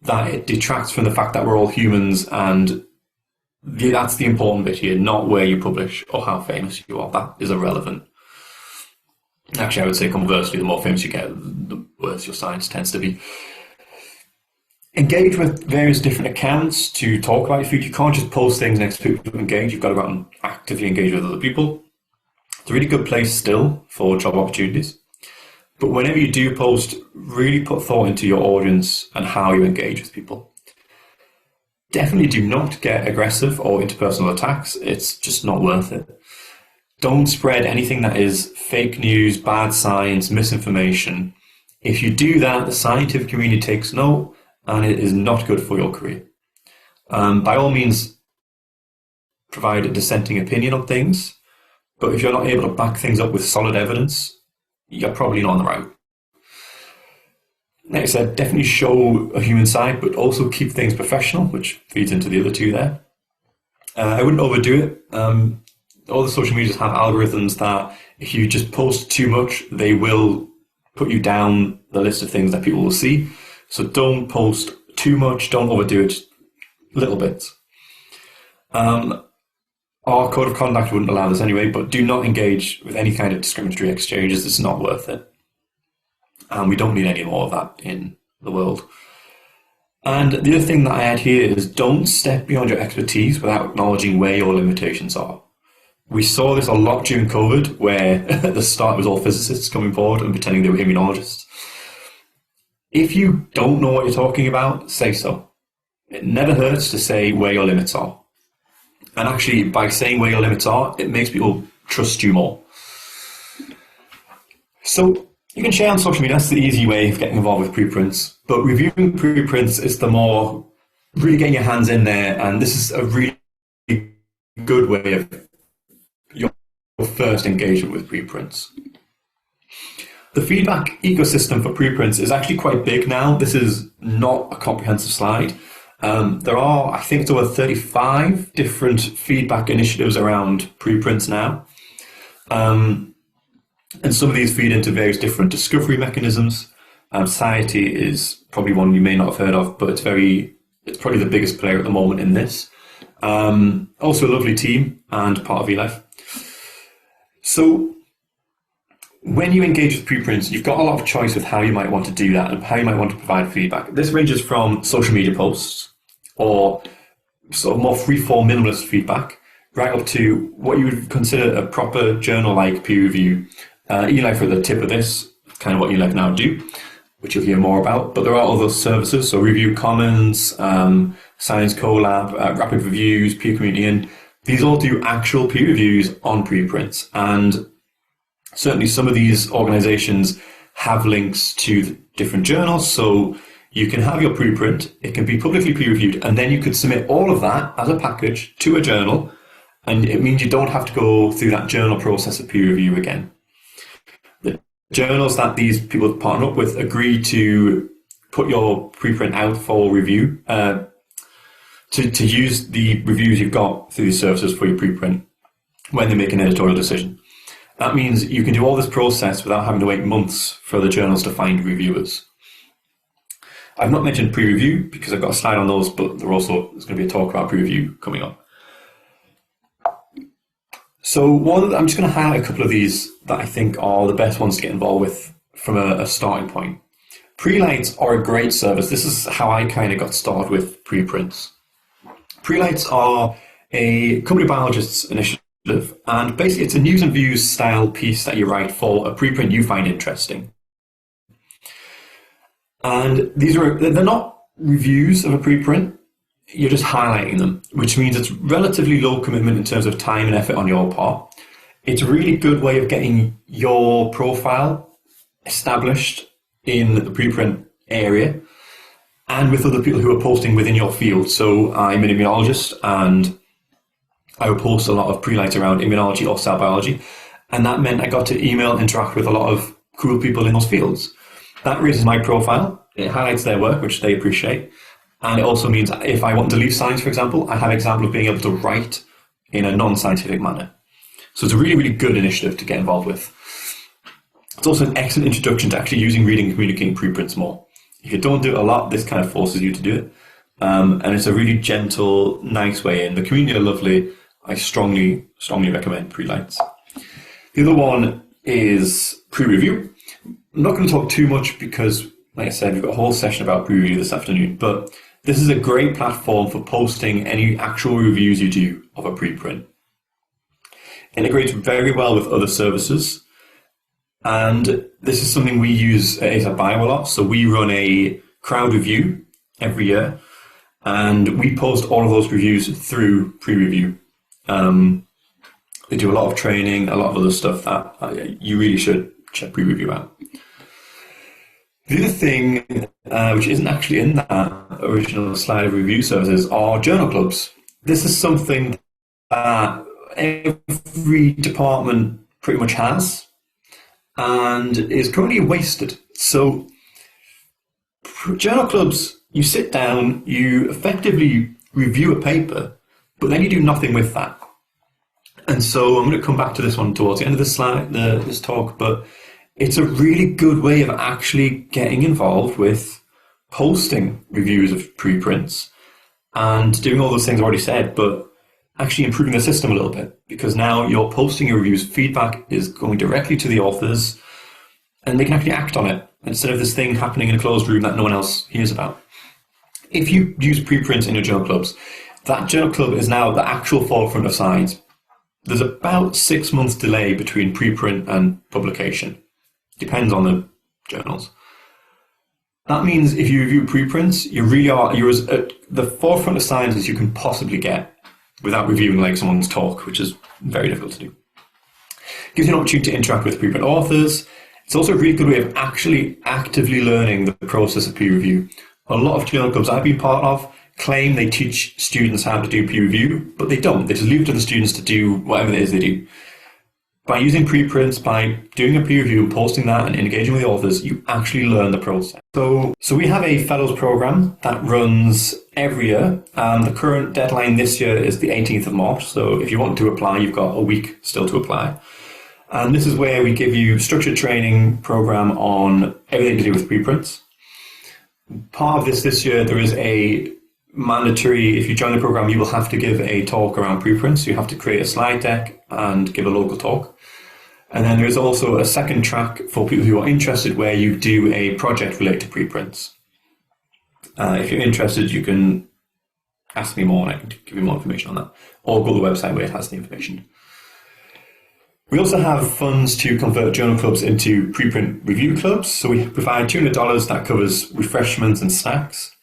that it detracts from the fact that we're all humans, and that's the important bit here, not where you publish or how famous you are. That is irrelevant. Actually, I would say conversely, the more famous you get, the worse your science tends to be. Engage with various different accounts to talk about your field. You can't just post things next to people to engage. You've got to go out and actively engage with other people. It's a really good place still for job opportunities. But whenever you do post, really put thought into your audience and how you engage with people. Definitely do not get aggressive or interpersonal attacks. It's just not worth it. Don't spread anything that is fake news, bad science, misinformation. If you do that, the scientific community takes note, and it is not good for your career. By all means, provide a dissenting opinion on things, but if you're not able to back things up with solid evidence, you're probably not on the route. Like I said, definitely show a human side, but also keep things professional, which feeds into the other two there. I wouldn't overdo it. All the social medias have algorithms that if you just post too much, they will put you down the list of things that people will see. So don't post too much, don't overdo it, little bits. Our code of conduct wouldn't allow this anyway, but do not engage with any kind of discriminatory exchanges. It's not worth it. And we don't need any more of that in the world. And the other thing that I add here is don't step beyond your expertise without acknowledging where your limitations are. We saw this a lot during COVID, where at the start it was all physicists coming forward and pretending they were immunologists. If you don't know what you're talking about, say so. It never hurts to say where your limits are. And actually, by saying where your limits are, it makes people trust you more. So you can share on social media. That's the easy way of getting involved with preprints. But reviewing preprints is the more really getting your hands in there. And this is a really good way of your first engagement with preprints. The feedback ecosystem for preprints is actually quite big now. This is not a comprehensive slide. There are, I think it's over 35 different feedback initiatives around preprints now. And some of these feed into various different discovery mechanisms. Society is probably one you may not have heard of, but it's probably the biggest player at the moment in this. Also a lovely team and part of eLife. So when you engage with preprints, you've got a lot of choice with how you might want to do that and how you might want to provide feedback. This ranges from social media posts or sort of more free-form minimalist feedback, right up to what you would consider a proper journal-like peer review. eLife are the tip of this, kind of what eLife now do, which you'll hear more about. But there are other services, so Review Commons, Science Collab, Rapid Reviews, Peer Community, and these all do actual peer reviews on preprints. And certainly some of these organizations have links to different journals, so you can have your preprint, it can be publicly peer reviewed, and then you could submit all of that as a package to a journal, and it means you don't have to go through that journal process of peer review again. journals that these people partner up with agree to put your preprint out for review, to use the reviews you've got through these services for your preprint when they make an editorial decision. That means you can do all this process without having to wait months for the journals to find reviewers. I've not mentioned pre-review because I've got a slide on those, but there's going to be a talk about pre-review coming up. So I'm just going to highlight a couple of these that I think are the best ones to get involved with from a starting point. Prelights are a great service. This is how I kind of got started with preprints. Prelights are a company biologist's initiative, and basically it's a news and views style piece that you write for a preprint you find interesting. And they're not reviews of a preprint, you're just highlighting them, which means it's relatively low commitment in terms of time and effort on your part. It's a really good way of getting your profile established in the preprint area and with other people who are posting within your field. So I'm an immunologist and I would post a lot of prelights around immunology or cell biology, and that meant I got to email and interact with a lot of cool people in those fields. That raises my profile, it highlights their work, which they appreciate, and it also means if I want to leave science, for example, I have an example of being able to write in a non-scientific manner. So it's a really, really good initiative to get involved with. It's also an excellent introduction to actually using, reading, and communicating preprints more. If you don't do it a lot, this kind of forces you to do it. And it's a really gentle, nice way in. The community are lovely. I strongly recommend prelights. The other one is pre-review. I'm not going to talk too much because, like I said, we've got a whole session about pre-review this afternoon, but this is a great platform for posting any actual reviews you do of a preprint. Integrates very well with other services. And this is something we use at ASAP Bio a lot. So we run a crowd review every year, and we post all of those reviews through pre-review. They do a lot of training, a lot of other stuff that you really should check pre-review out. The other thing, which isn't actually in that original slide of review services, are journal clubs. This is something that every department pretty much has and is currently wasted. So journal clubs, you sit down, you effectively review a paper, but then you do nothing with that. And so I'm going to come back to this one towards the end of this slide, this talk, but it's a really good way of actually getting involved with posting reviews of preprints and doing all those things I've already said, but actually improving the system a little bit, because now you're posting your reviews, feedback is going directly to the authors, and they can actually act on it instead of this thing happening in a closed room that no one else hears about. If you use preprints in your journal clubs, that journal club is now the actual forefront of science. There's about 6 months delay between preprint and publication. Depends on the journals. That means if you review preprints, you're as at the forefront of science as you can possibly get without reviewing like someone's talk, which is very difficult to do. Gives you an opportunity to interact with preprint authors. It's also a really good way of actually actively learning the process of peer review. A lot of journal clubs I've been part of claim they teach students how to do peer review, but they don't. They just leave it to the students to do whatever it is they do. By using preprints, by doing a peer review and posting that and engaging with the authors, you actually learn the process. So we have a fellows program that runs every year. The current deadline this year is the 18th of March. So if you want to apply, you've got a week still to apply. And this is where we give you structured training program on everything to do with preprints. Part of this year, there is a mandatory, if you join the program, you will have to give a talk around preprints. You have to create a slide deck and give a local talk. And then there's also a second track for people who are interested where you do a project related to preprints. If you're interested, you can ask me more and I can give you more information on that. Or go to the website where it has the information. We also have funds to convert journal clubs into preprint review clubs. So we provide $200 that covers refreshments and snacks.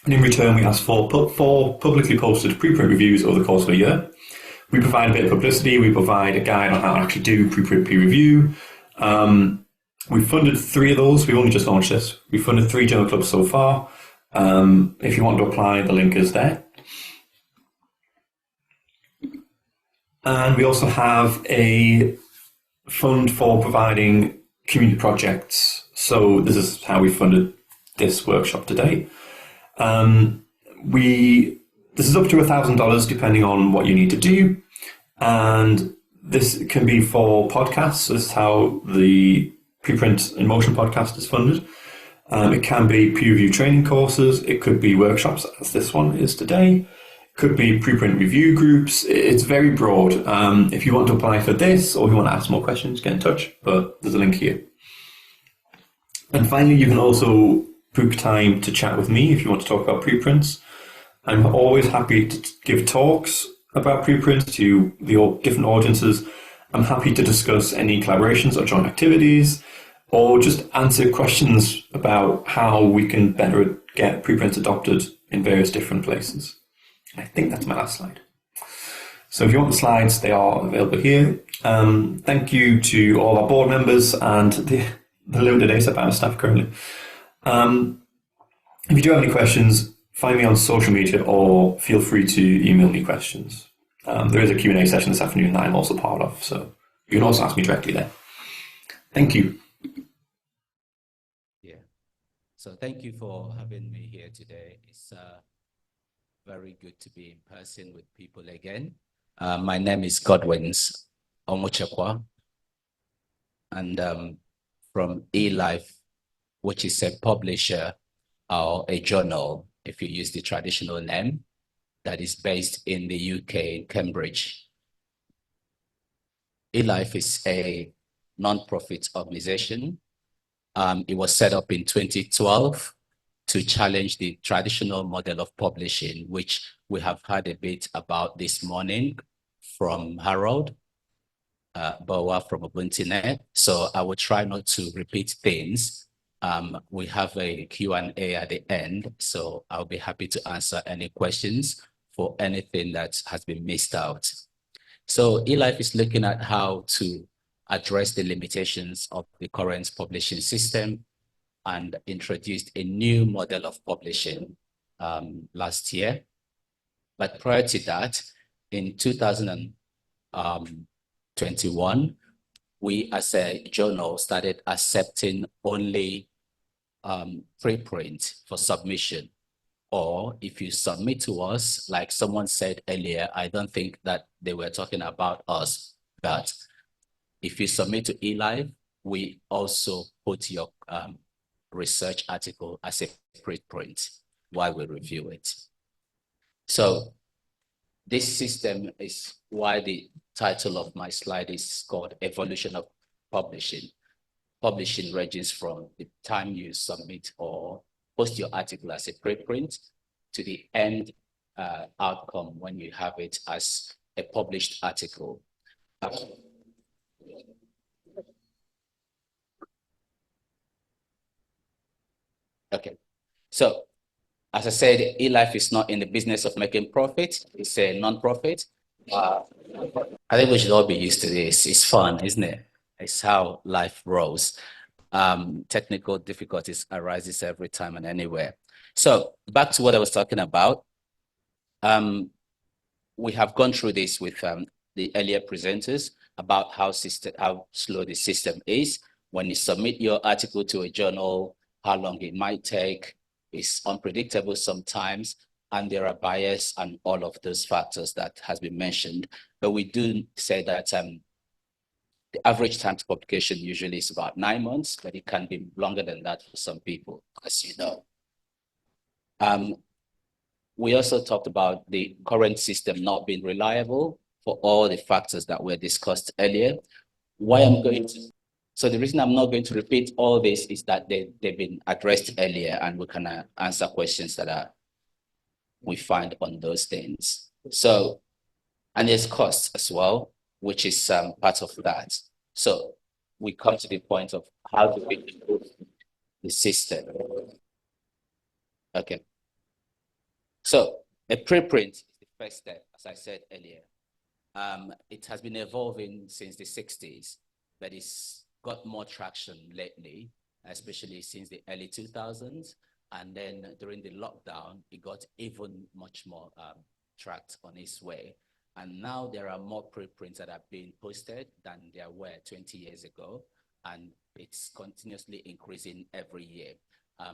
And in return, we ask for publicly posted preprint reviews over the course of a year. We provide a bit of publicity. We provide a guide on how to actually do preprint peer review. We've funded 3 of those. We've only just launched this. We've funded 3 journal clubs so far. If you want to apply, the link is there. And we also have a fund for providing community projects. So this is how we funded this workshop today. This is up to $1,000 depending on what you need to do, and this can be for podcasts. This is how the Preprint in Motion podcast is funded. It can be peer review training courses. It could be workshops, as this one is today. It could be preprint review groups. It's very broad. If you want to apply for this or if you want to ask more questions, get in touch. But there's a link here. And finally, you can also book time to chat with me if you want to talk about preprints. I'm always happy to give talks about preprints to the different audiences. I'm happy to discuss any collaborations or joint activities, or just answer questions about how we can better get preprints adopted in various different places. I think that's my last slide. So if you want the slides, they are available here. Thank you to all our board members and the limited ASAP staff currently. If you do have any questions, find me on social media or feel free to email me questions. There is a Q&A session this afternoon that I'm also part of, so you can also ask me directly there. Thank you. Yeah. So thank you for having me here today. It's very good to be in person with people again. My name is Godwins Omochekwa, and from eLife, which is a publisher or a journal, if you use the traditional name, that is based in the UK, in Cambridge. eLife is a non-profit organization. It was set up in 2012 to challenge the traditional model of publishing, which we have heard a bit about this morning from Harold Boa from UbuntuNet. So I will try not to repeat things. We have a Q&A at the end, so I'll be happy to answer any questions for anything that has been missed out. So eLife is looking at how to address the limitations of the current publishing system and introduced a new model of publishing last year. But prior to that, in 2021, we as a journal started accepting only preprint for submission. Or if you submit to us, like someone said earlier, I don't think that they were talking about us, but if you submit to eLife, we also put your research article as a preprint while we review it. So this system is why the title of my slide is called Evolution of Publishing. Publishing ranges from the time you submit or post your article as a preprint to the end outcome when you have it as a published article. Okay, so as I said, eLife is not in the business of making profit. It's a non-profit. I think we should all be used to this. It's fun, isn't it? It's how life rolls. Technical difficulties arises every time and anywhere. So back to what I was talking about. We have gone through this with the earlier presenters about how slow the system is. When you submit your article to a journal, how long it might take. It's unpredictable sometimes, and there are bias and all of those factors that has been mentioned. But we do say that the average time to publication usually is about 9 months, but it can be longer than that for some people, as you know. We also talked about the current system not being reliable for all the factors that were discussed earlier. So the reason I'm not going to repeat all this is that they've been addressed earlier, and we can answer questions that we find on those things. So, and there's costs as well, which is part of that. So we come to the point of how do we improve the system. Okay. So a preprint is the first step, as I said earlier. It has been evolving since the 60s, but it's got more traction lately, especially since the early 2000s. And then during the lockdown, it got even much more tracked on its way. And now there are more preprints that are being posted than there were 20 years ago. and it's continuously increasing every year.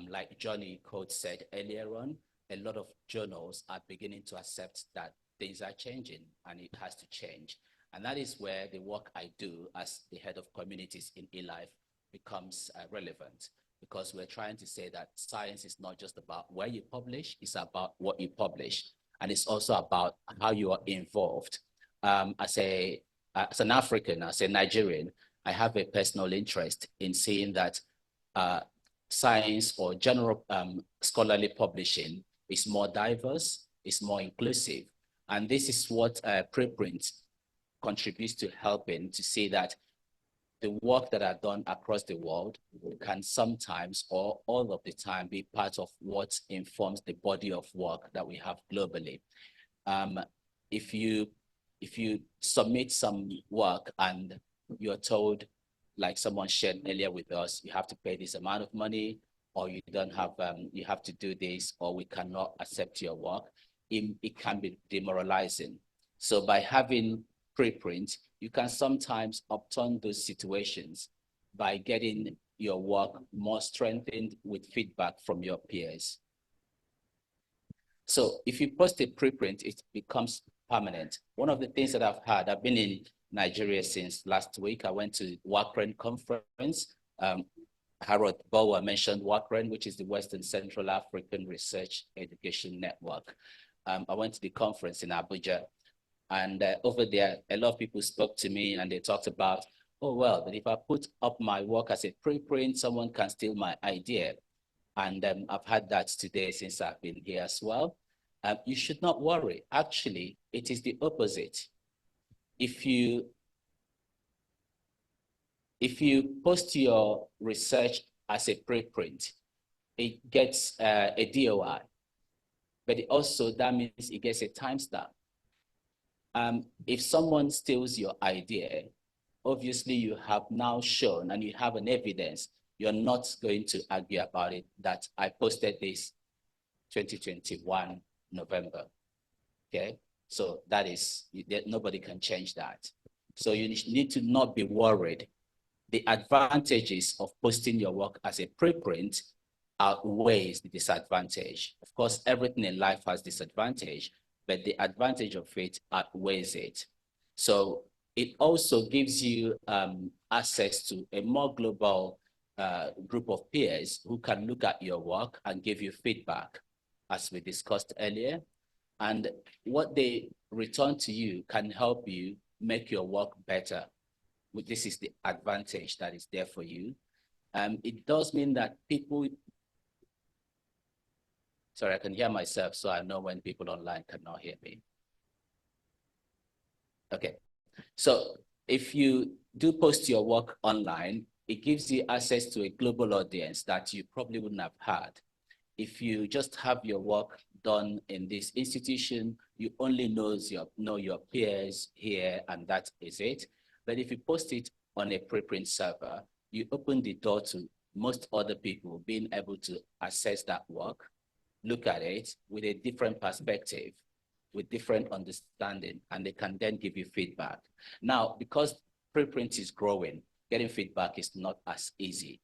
Like Johnny Code said earlier on, a lot of journals are beginning to accept that things are changing and it has to change. And that is where the work I do as the head of communities in eLife becomes relevant, because we're trying to say that science is not just about where you publish, it's about what you publish. And it's also about how you are involved. As an African, as a Nigerian, I have a personal interest in seeing that science or general scholarly publishing is more diverse, is more inclusive. And this is what Preprints contributes to helping to see that the work that are done across the world can sometimes or all of the time be part of what informs the body of work that we have globally. If you submit some work and you're told, like someone shared earlier with us, you have to pay this amount of money, or you don't have, you have to do this, or we cannot accept your work, it can be demoralizing. So by having preprint, you can sometimes upturn those situations by getting your work more strengthened with feedback from your peers. So if you post a preprint, it becomes permanent. One of the things that I've had, I've been in Nigeria since last week. I went to WACREN conference. Harold Bower mentioned WACREN, which is the Western Central African Research Education Network. I went to the conference in Abuja, and over there, a lot of people spoke to me and they talked about, oh, well, that if I put up my work as a preprint, someone can steal my idea. And I've had that today since I've been here as well. You should not worry. Actually, it is the opposite. If you post your research as a preprint, it gets a DOI, but that means it gets a timestamp. If someone steals your idea, obviously you have now shown and you have an evidence. You're not going to argue about it that I posted this 2021 November. Okay, so that is, nobody can change that. So you need to not be worried. The advantages of posting your work as a preprint outweighs the disadvantage. Of course, everything in life has disadvantage, but the advantage of it outweighs it. So it also gives you access to a more global group of peers who can look at your work and give you feedback, as we discussed earlier. And what they return to you can help you make your work better. This is the advantage that is there for you. It does mean that people, sorry, I can hear myself, so I know when people online cannot hear me. Okay, so if you do post your work online, it gives you access to a global audience that you probably wouldn't have had. If you just have your work done in this institution, you only know your peers here, and that is it. But if you post it on a preprint server, you open the door to most other people being able to access that work, look at it with a different perspective, with different understanding, and they can then give you feedback. Now, because preprint is growing, getting feedback is not as easy,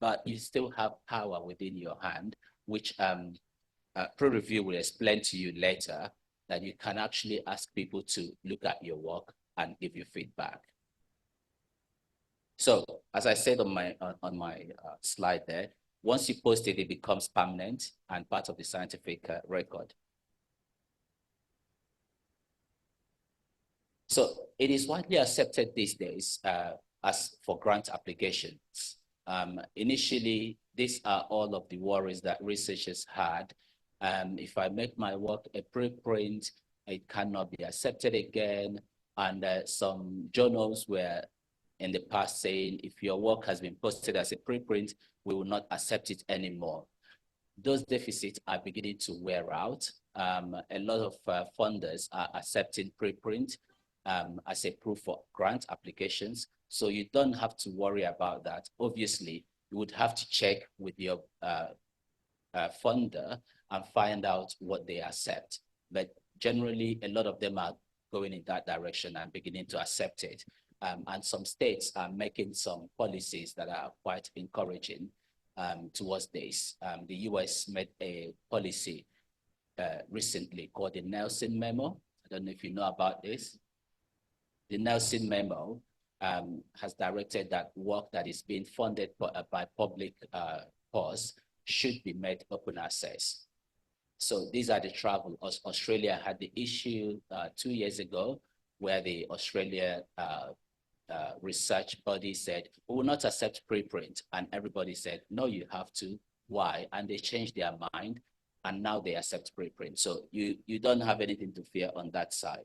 but you still have power within your hand, which pre-review will explain to you later, that you can actually ask people to look at your work and give you feedback. So as I said on my slide there, once you post it, it becomes permanent and part of the scientific record. So it is widely accepted these days as for grant applications. Initially, these are all of the worries that researchers had. If I make my work a preprint, it cannot be accepted again. And some journals were in the past saying, if your work has been posted as a preprint, we will not accept it anymore. Those deficits are beginning to wear out. A lot of funders are accepting preprint as a proof for grant applications. So you don't have to worry about that. Obviously, you would have to check with your funder and find out what they accept. But generally, a lot of them are going in that direction and beginning to accept it. And some states are making some policies that are quite encouraging towards this. The US made a policy recently called the Nelson Memo. I don't know if you know about this. The Nelson Memo has directed that work that is being funded by public cause should be made open access. So these are the travel. Australia had the issue 2 years ago where the Australia research body said, we will not accept preprint. And everybody said, no, you have to. Why? And they changed their mind and now they accept preprint. So you don't have anything to fear on that side.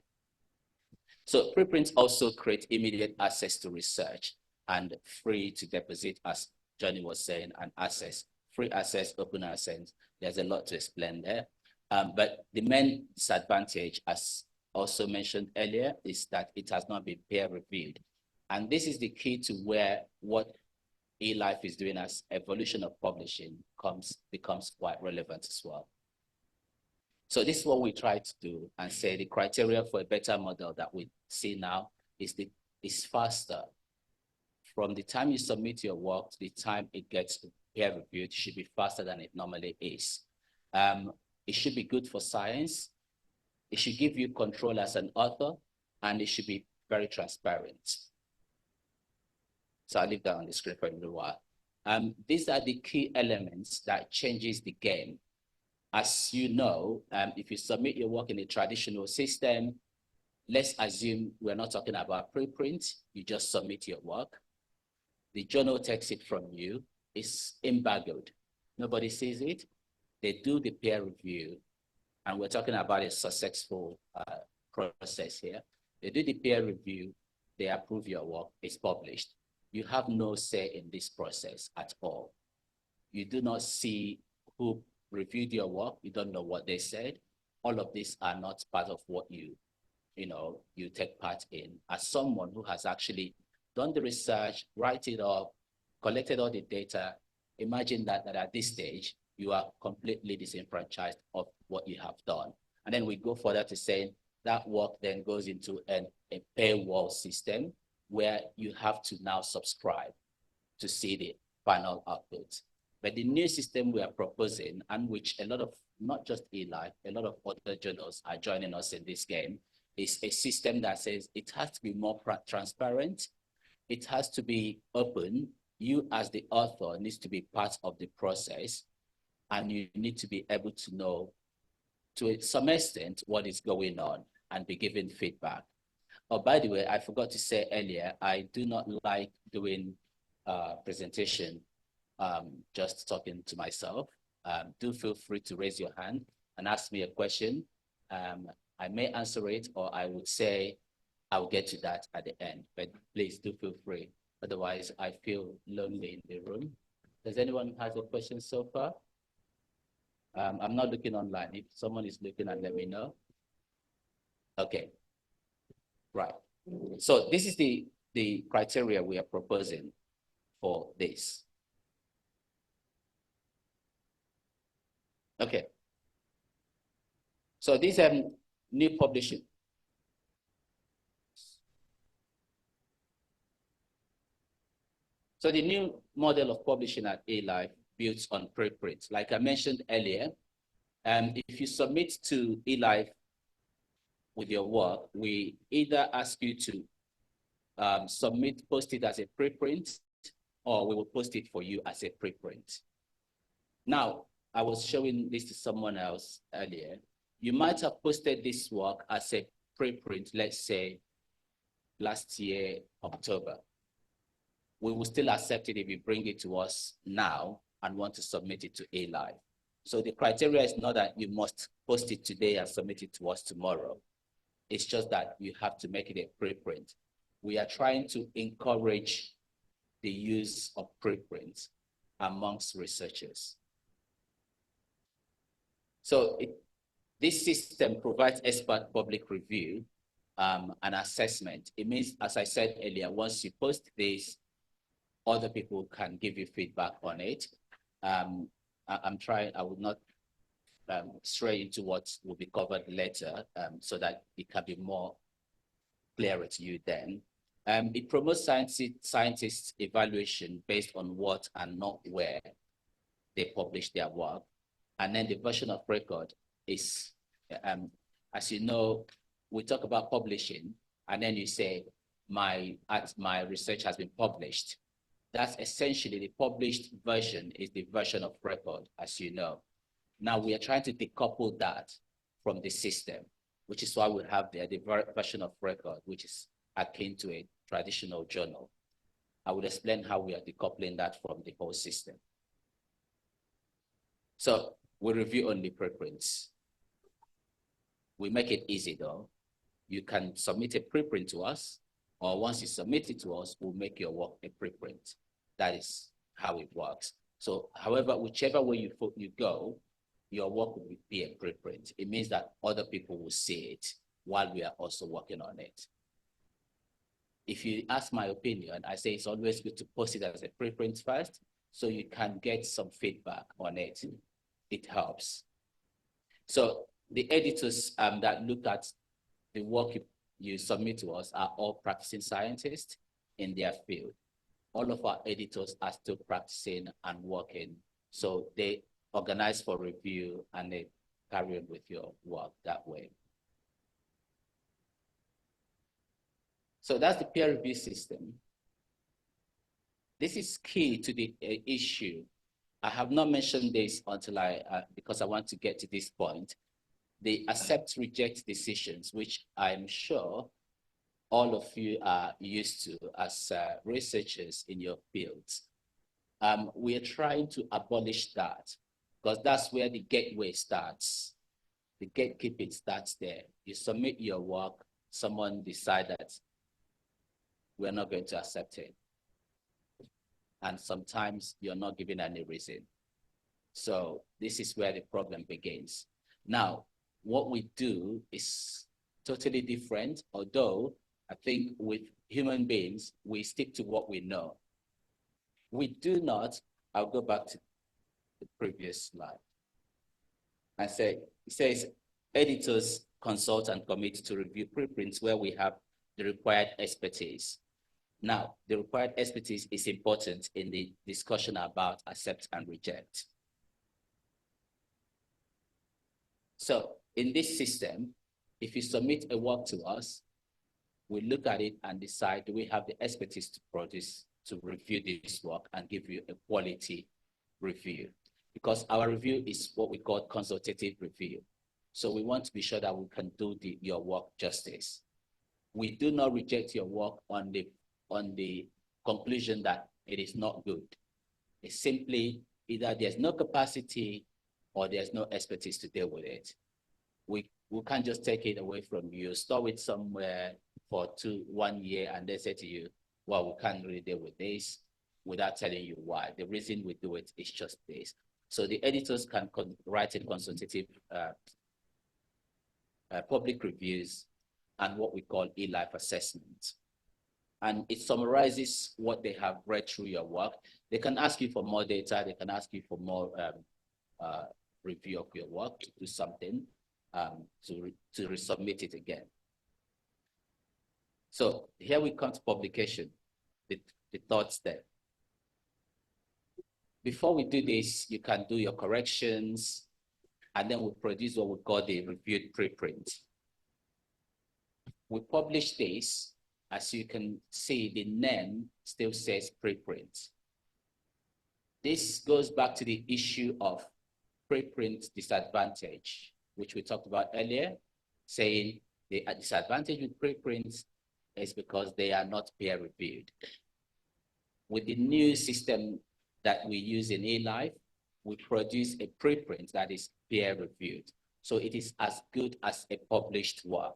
So preprints also create immediate access to research and free to deposit, as Johnny was saying, and access, free access, open access. There's a lot to explain there. But the main disadvantage, as also mentioned earlier, is that it has not been peer reviewed. And this is the key to where what eLife is doing as evolution of publishing becomes quite relevant as well. So this is what we try to do and say the criteria for a better model that we see now is faster. From the time you submit your work to the time it gets peer reviewed should be faster than it normally is. It should be good for science. It should give you control as an author, and it should be very transparent. So I'll leave that on the screen for a little while. These are the key elements that changes the game. As you know, if you submit your work in a traditional system, let's assume we're not talking about preprint, you just submit your work. The journal takes it from you, it's embargoed. Nobody sees it. They do the peer review, and we're talking about a successful process here. They do the peer review, they approve your work, it's published. You have no say in this process at all. You do not see who reviewed your work, you don't know what they said. All of these are not part of what you take part in. As someone who has actually done the research, write it up, collected all the data, imagine that at this stage, you are completely disenfranchised of what you have done. And then we go further to saying that work then goes into a paywall system where you have to now subscribe to see the final output. But the new system we are proposing, and which a lot of, not just eLife, a lot of other journals are joining us in this game, is a system that says it has to be more transparent, it has to be open. You as the author needs to be part of the process, and you need to be able to know to some extent what is going on and be given feedback. Oh, by the way, I forgot to say earlier, I do not like doing presentation just talking to myself. Do feel free to raise your hand and ask me a question. I may answer it, or I would say I'll get to that at the end, but please do feel free. Otherwise, I feel lonely in the room. Does anyone have a question so far? I'm not looking online. If someone is looking, and let me know. Okay, right. So this is the criteria we are proposing for this. Okay. So these are new publishing. So the new model of publishing at eLife builds on preprints. Like I mentioned earlier, if you submit to eLife with your work, we either ask you to post it as a preprint, or we will post it for you as a preprint. Now, I was showing this to someone else earlier. You might have posted this work as a preprint, let's say last year, October. We will still accept it if you bring it to us now and want to submit it to eLife. So the criteria is not that you must post it today and submit it to us tomorrow. It's just that you have to make it a preprint. We are trying to encourage the use of preprints amongst researchers. So this system provides expert public review and assessment. It means, as I said earlier, once you post this, other people can give you feedback on it. I will not stray into what will be covered later so that it can be more clearer to you then. It promotes scientists' evaluation based on what and not where they publish their work. And then the version of record is, as you know, we talk about publishing, and then you say, my research has been published. That's essentially the published version is the version of record, as you know. Now we are trying to decouple that from the system, which is why we have the version of record, which is akin to a traditional journal. I will explain how we are decoupling that from the whole system. So we review only preprints. We make it easy though. You can submit a preprint to us, or once you submit it to us, we'll make your work a preprint. That is how it works. So however, whichever way you go, your work will be a preprint. It means that other people will see it while we are also working on it. If you ask my opinion, I say it's always good to post it as a preprint first, so you can get some feedback on it. It helps. So the editors that look at the work you submit to us are all practicing scientists in their field. All of our editors are still practicing and working. So they organize for review and they carry on with your work that way. So that's the peer review system. This is key to the issue. I have not mentioned this until because I want to get to this point. The accept, reject decisions, which I'm sure all of you are used to as researchers in your fields. We are trying to abolish that because that's where the gateway starts. The gatekeeping starts there. You submit your work, someone decides that we're not going to accept it. And sometimes you're not given any reason. So this is where the problem begins. Now, what we do is totally different, although I think with human beings, we stick to what we know. We do not, I'll go back to the previous slide. It says, editors consult and commit to review preprints where we have the required expertise. Now, the required expertise is important in the discussion about accept and reject. So in this system, if you submit a work to us, we look at it and decide, do we have the expertise to produce, to review this work and give you a quality review? Because our review is what we call consultative review. So we want to be sure that we can do your work justice. We do not reject your work on the conclusion that it is not good. It's simply either there's no capacity or there's no expertise to deal with it. We can't just take it away from you, store it somewhere for 1 year, and they say to you, well, we can't really deal with this, without telling you why. The reason we do it is just this. So the editors can write in consultative public reviews and what we call e-life assessments. And it summarizes what they have read through your work. They can ask you for more data. They can ask you for more review of your work to do something, to resubmit it again. So here we come to publication, the third step. Before we do this, you can do your corrections, and then we produce what we call the reviewed preprint. We publish this. As you can see, the name still says preprint. This goes back to the issue of preprint disadvantage, which we talked about earlier, saying the disadvantage with preprints is because they are not peer reviewed. With the new system that we use in eLife, we produce a preprint that is peer reviewed. So it is as good as a published work.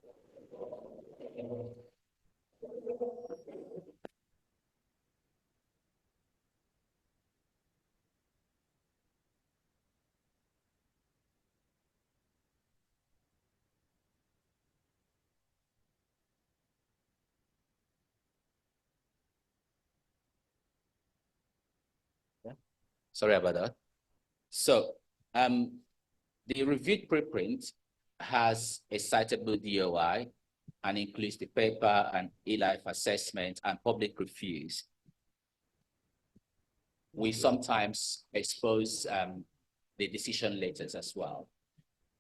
Sorry about that. So the reviewed preprint has a citable DOI and includes the paper and e-life assessment and public reviews. We sometimes expose the decision letters as well.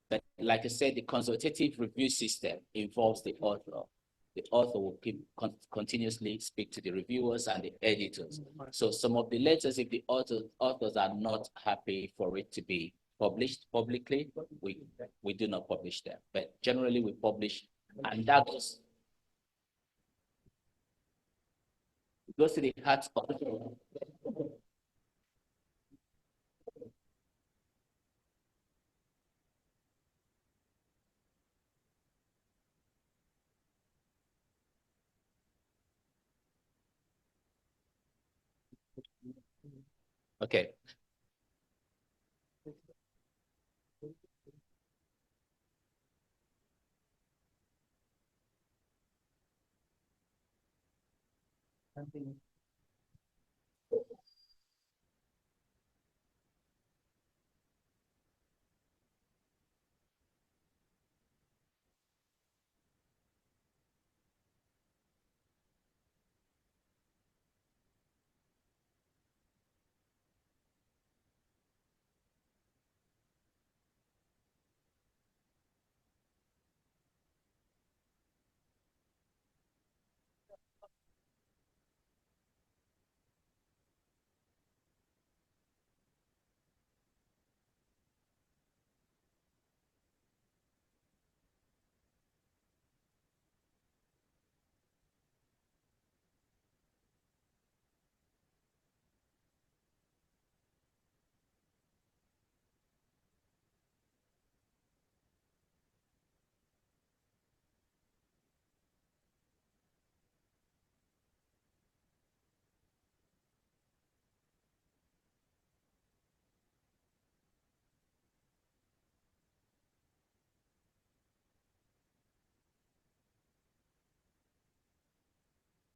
But like I said, the consultative review system involves the author. The author will continuously speak to the reviewers and the editors. So some of the letters, if the authors are not happy for it to be published publicly, we do not publish them. But generally we publish, and that goes to the heart of the okay.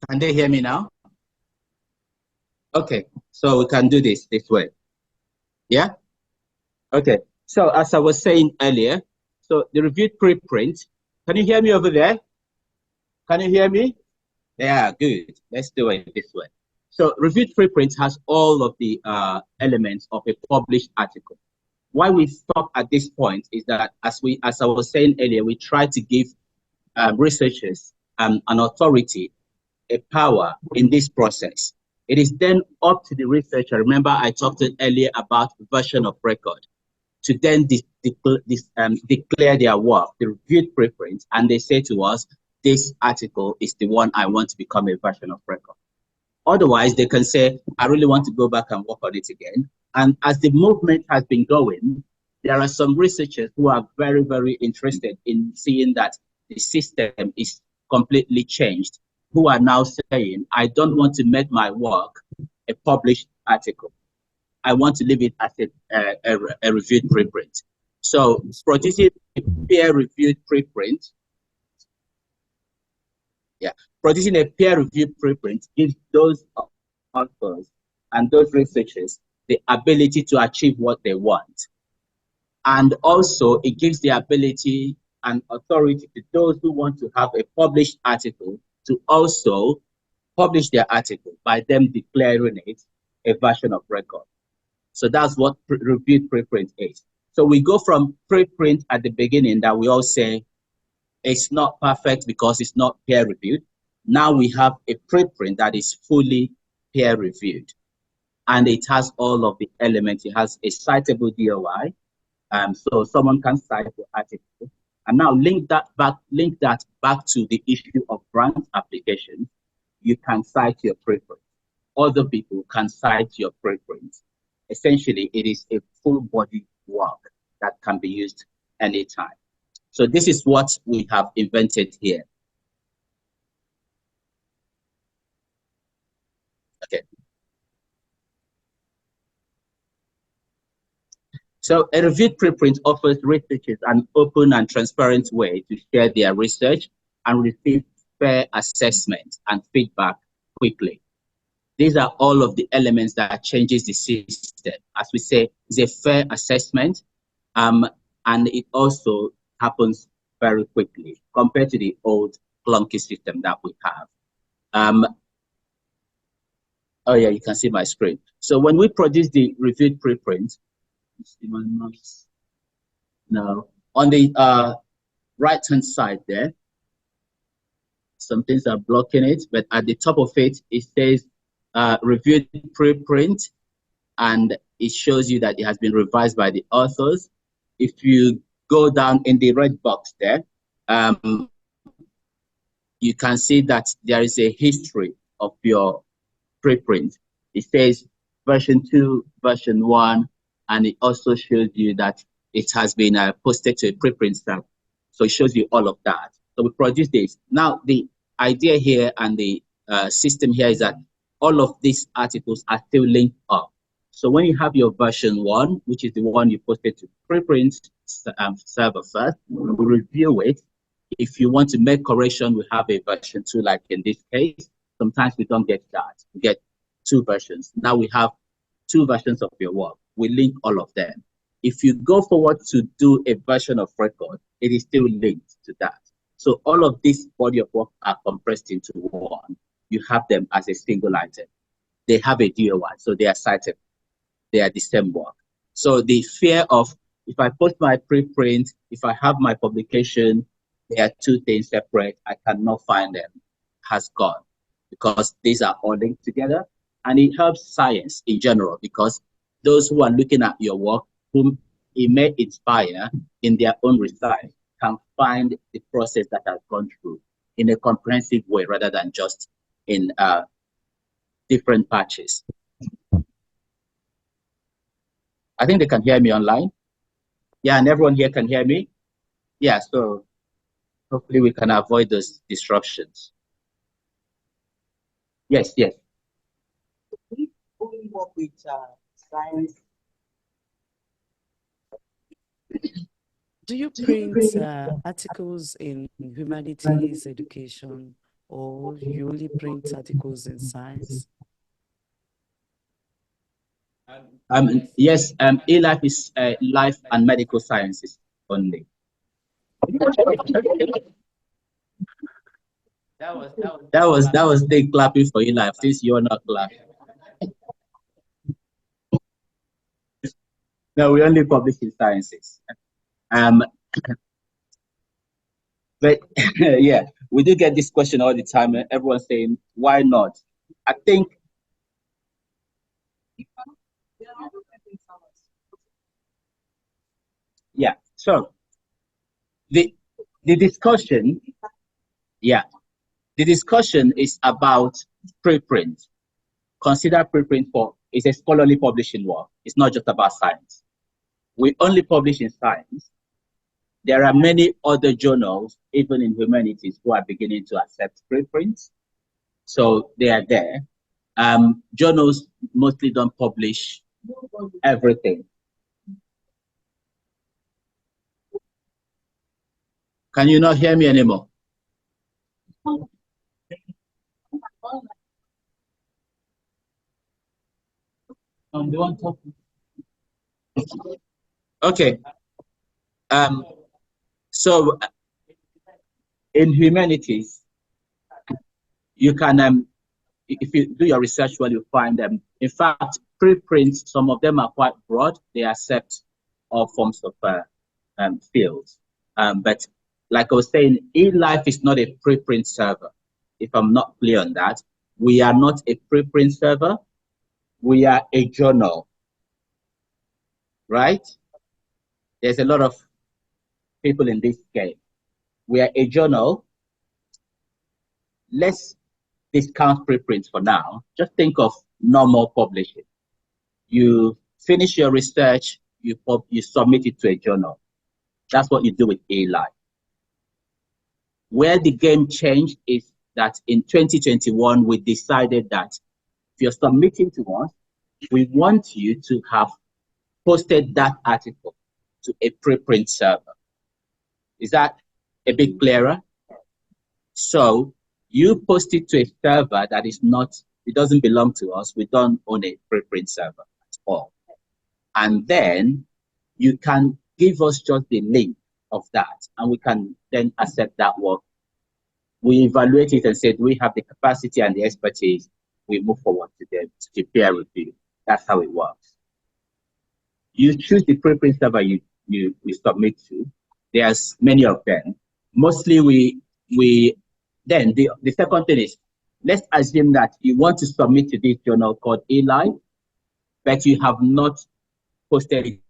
Can they hear me now? Okay, so we can do this way. Yeah? Okay, so as I was saying earlier, so the reviewed preprint, can you hear me over there? Can you hear me? Yeah, good. Let's do it this way. So reviewed preprint has all of the elements of a published article. Why we stop at this point is that, as I was saying earlier, we try to give researchers an authority, a power in this process. It is then up to the researcher. Remember, I talked earlier about version of record, to then declare their work, the reviewed preprint, and they say to us, this article is the one I want to become a version of record. Otherwise, they can say, I really want to go back and work on it again. And as the movement has been going, there are some researchers who are very, very interested in seeing that the system is completely changed, who are now saying, I don't want to make my work a published article. I want to leave it as a reviewed preprint. So producing a peer-reviewed preprint, producing a peer-reviewed preprint gives those authors and those researchers the ability to achieve what they want. And also it gives the ability and authority to those who want to have a published article to also publish their article by them declaring it a version of record. So that's what reviewed preprint is. So we go from preprint at the beginning that we all say it's not perfect because it's not peer reviewed. Now we have a preprint that is fully peer reviewed, and it has all of the elements. It has a citable DOI, so someone can cite the article. And now link that back to the issue of grant application. You can cite your preprint. Other people can cite your preprint. Essentially, it is a full body work that can be used anytime. So this is what we have invented here. Okay. So a reviewed preprint offers researchers an open and transparent way to share their research and receive fair assessment and feedback quickly. These are all of the elements that changes the system. As we say, it's a fair assessment, and it also happens very quickly compared to the old clunky system that we have. Oh yeah, you can see my screen. So when we produce the reviewed preprint, no, on the right-hand side there, some things are blocking it, but at the top of it, it says reviewed preprint, and it shows you that it has been revised by the authors. If you go down in the red box there, you can see that there is a history of your preprint. It says version 2, version 1, and it also shows you that it has been posted to a preprint stamp. So it shows you all of that. So we produce this. Now, the idea here and the system here is that all of these articles are still linked up. So when you have your version 1, which is the one you posted to preprint server first, we review it. If you want to make correction, we have a version 2, like in this case. Sometimes we don't get that. We get 2 versions. Now we have 2 versions of your work. We link all of them. If you go forward to do a version of record, it is still linked to that. So all of this body of work are compressed into one. You have them as a single item. They have a DOI, so they are cited. They are the same work. So the fear of, if I post my preprint, if I have my publication, they are 2 things separate, I cannot find them, has gone, because these are all linked together. And it helps science in general, because those who are looking at your work, whom it may inspire in their own research, can find the process that has gone through in a comprehensive way, rather than just in different patches. I think they can hear me online. Yeah, and everyone here can hear me. Yeah, so hopefully we can avoid those disruptions. Yes, yes. We only work with science. Do you print articles in humanities, education, or you only print articles in science? Yes, eLife is life and medical sciences only. That was the clapping for eLife, since you're not clapping. No, we only publish in sciences. But yeah, we do get this question all the time, and everyone's saying, why not? I think yeah, so the discussion, yeah, the discussion is about preprint. Consider preprint for, it's a scholarly publishing work. It's not just about science. We only publish in science. There are many other journals, even in humanities, who are beginning to accept preprints. So they are there. Journals mostly don't publish everything. Can you not hear me anymore? The one talking. Okay. So in humanities, you can, if you do your research well, you find them. In fact, preprints, some of them are quite broad. They accept all forms of fields. But like I was saying, eLife is not a preprint server. If I'm not clear on that, we are not a preprint server. We are a journal, right? There's a lot of people in this game. We are a journal. Let's discount preprints for now. Just think of normal publishing. You finish your research, you submit it to a journal. That's what you do with eLife. Where the game changed is that in 2021, we decided that if you're submitting to us, we want you to have posted that article to a preprint server. Is that a bit clearer? So you post it to a server that is not, it doesn't belong to us. We don't own a preprint server at all. And then you can give us just the link of that, and we can then accept that work we evaluate it and say, do we have the capacity and the expertise? We move forward to the peer review. That's how it works. You choose the preprint server you submit to. There's many of them. Mostly then the second thing is, let's assume that you want to submit to this journal called eLife, but you have not posted it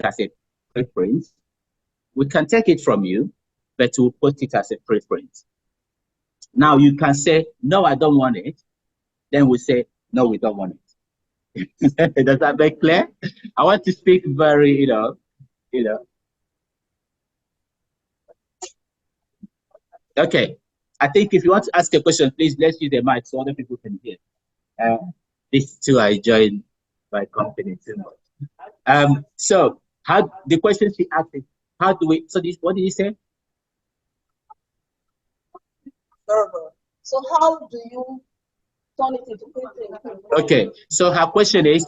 as a preprint. We can take it from you, but we'll post it as a preprint. Now you can say, no, I don't want it. Then we say, no, we don't want it. Does that make clear? I want to speak very, you know. Okay. I think if you want to ask a question, please let's use the mic so other people can hear. These two I joined my company too much. So how the question she asked is, how do we, so this, what did you say? Server. So how do you turn it into preprint? Okay, so her question is,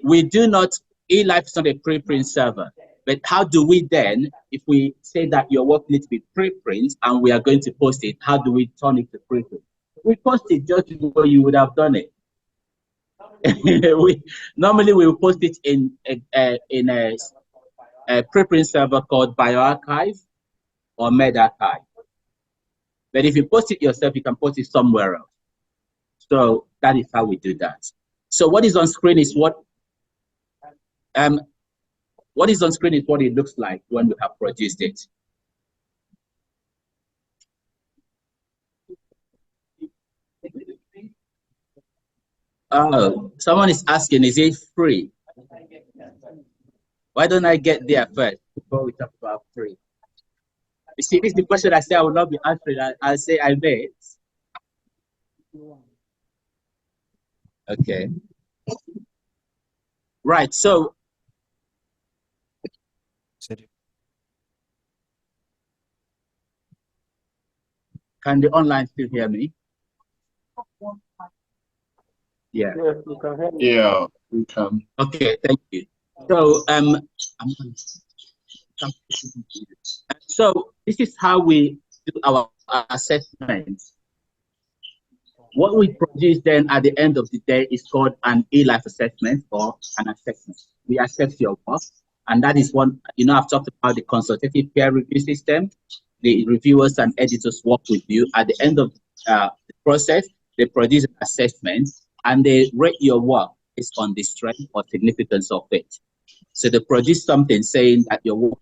we do not, eLife is not a preprint server, but how do we then, if we say that your work needs to be preprint and we are going to post it, how do we turn it to preprint? We post it just the way you would have done it. Normally we will post it in a preprint server called bioarchive or medarchive. But if you post it yourself, you can post it somewhere else. So that is how we do that. So what is on screen is what is on screen is what it looks like when we have produced it. Someone is asking, is it free? Why don't I get there first before we talk about free? You see, this is the question I say I will not be answering. I'll say I may. Okay. Right, so can the online still hear me? Yeah. Yeah, we can. Okay, thank you. So so this is how we do our assessment. What we produce then at the end of the day is called an eLife assessment or an assessment. We assess your work, and that is one, you know, I've talked about the consultative peer review system. The reviewers and editors work with you. At the end of the process, they produce an assessment and they rate your work based on the strength or significance of it. So they produce something saying that your work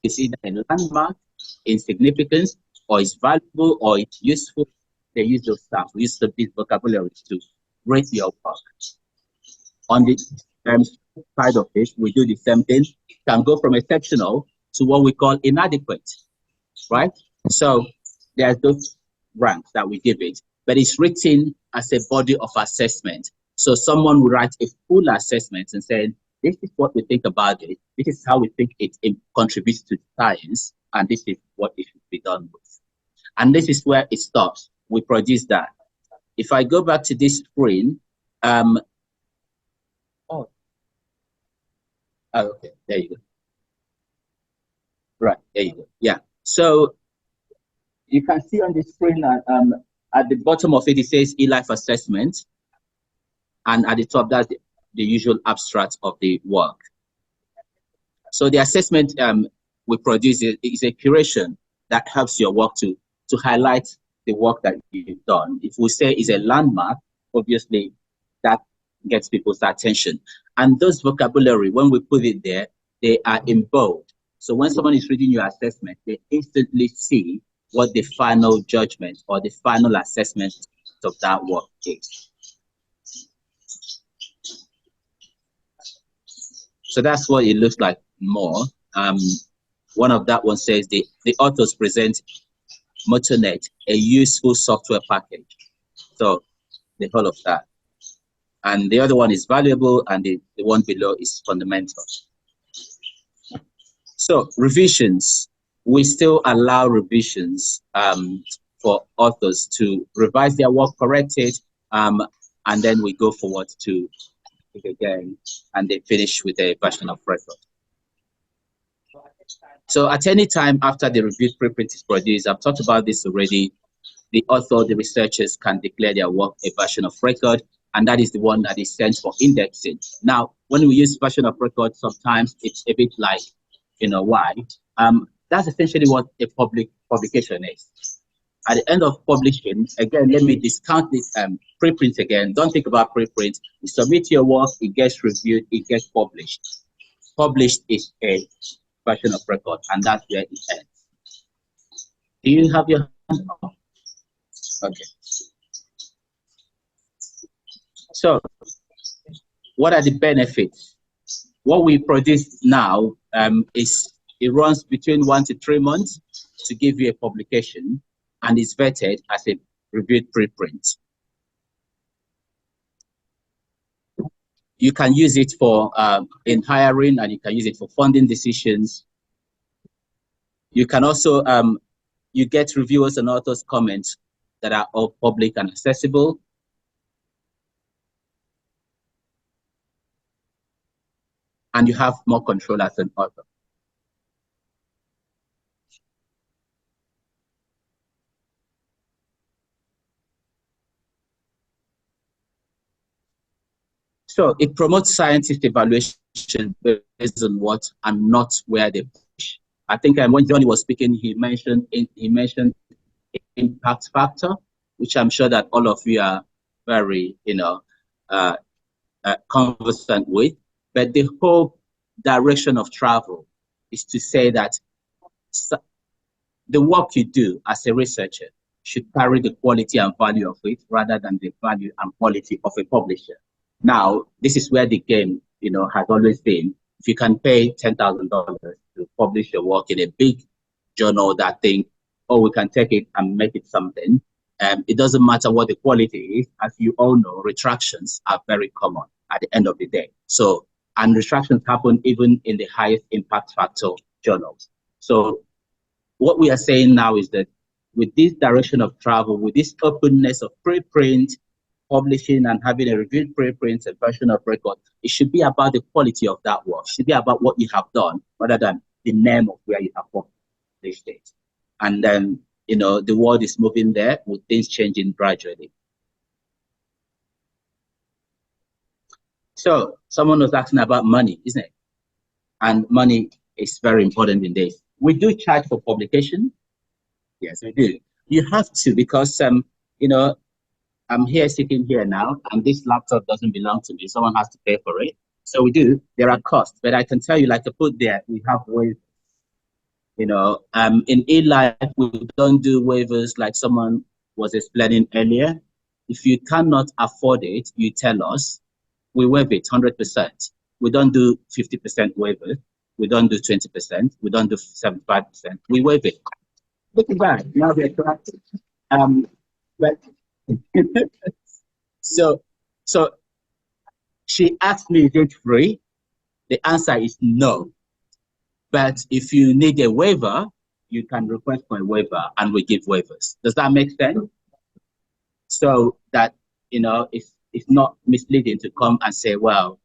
is either a landmark in significance, or it's valuable, or it's useful. They use those stuff. We use these vocabularies to rate your work. On the side of it, we do the same thing. Can go from exceptional to what we call inadequate, right? So there's those ranks that we give it, but it's written as a body of assessment. So someone will write a full assessment and say, this is what we think about it. This is how we think it contributes to science, and this is what it should be done with. And this is where it stops. We produce that. If I go back to this screen, okay, there you go. Right, there you go. Yeah. So you can see on the screen at the bottom of it, it says eLife assessment. And at the top, that's the usual abstract of the work. So the assessment we produce is a curation that helps your work to highlight the work that you've done. If we say it's a landmark, obviously that gets people's attention. And those vocabulary, when we put it there, they are in bold. So when someone is reading your assessment, they instantly see what the final judgment or the final assessment of that work is. So that's what it looks like more. One of that one says the authors present Motonet, a useful software package. So the whole of that. And the other one is valuable, and the one below is fundamental. So revisions, we still allow revisions for authors to revise their work, correct it, and then we go forward to it again, and they finish with a version of record. So at any time after the reviewed preprint is produced, I've talked about this already, the author, the researchers can declare their work a version of record, and that is the one that is sent for indexing. Now, when we use version of record, sometimes it's a bit like, why? That's essentially what a publication is. At the end of publishing, again, let me discount this preprint again. Don't think about preprint. You submit your work, it gets reviewed, it gets published. Published is a version of record, and that's where it ends. Do you have your hand up? Okay. So, what are the benefits? What we produce now is it runs between 1 to 3 months to give you a publication, and is vetted as a reviewed preprint. You can use it for in hiring, and you can use it for funding decisions. You can also you get reviewers and authors' comments that are all public and accessible. And you have more control as an author. So it promotes scientific evaluation based on what and not where they push. I think when Johnny was speaking, he mentioned impact factor, which I'm sure that all of you are very, conversant with. But the whole direction of travel is to say that the work you do as a researcher should carry the quality and value of it rather than the value and quality of a publisher. Now, this is where the game, has always been. If you can pay $10,000 to publish your work in a big journal that think, oh, we can take it and make it something, it doesn't matter what the quality is. As you all know, retractions are very common at the end of the day. So, and retractions happen even in the highest impact factor journals. So what we are saying now is that with this direction of travel, with this openness of preprint, publishing and having a reviewed preprint, a version of record, it should be about the quality of that work. It should be about what you have done rather than the name of where you have published it. And then, the world is moving there with things changing gradually. So someone was asking about money, isn't it? And money is very important in this. We do charge for publication. Yes, we do. You have to, because, I'm here sitting here now, and this laptop doesn't belong to me. Someone has to pay for it. So we do. There are costs, but I can tell you, like I put there, we have waivers. In eLife, we don't do waivers like someone was explaining earlier. If you cannot afford it, you tell us. We waive it 100%. We don't do 50% waivers. We don't do 20%. We don't do 75%. We waive it. Look at that. Now they're correct. But so she asked me, is it free? The answer is no. But if you need a waiver, you can request for a waiver, and we give waivers. Does that make sense? So that, it's not misleading to come and say, well,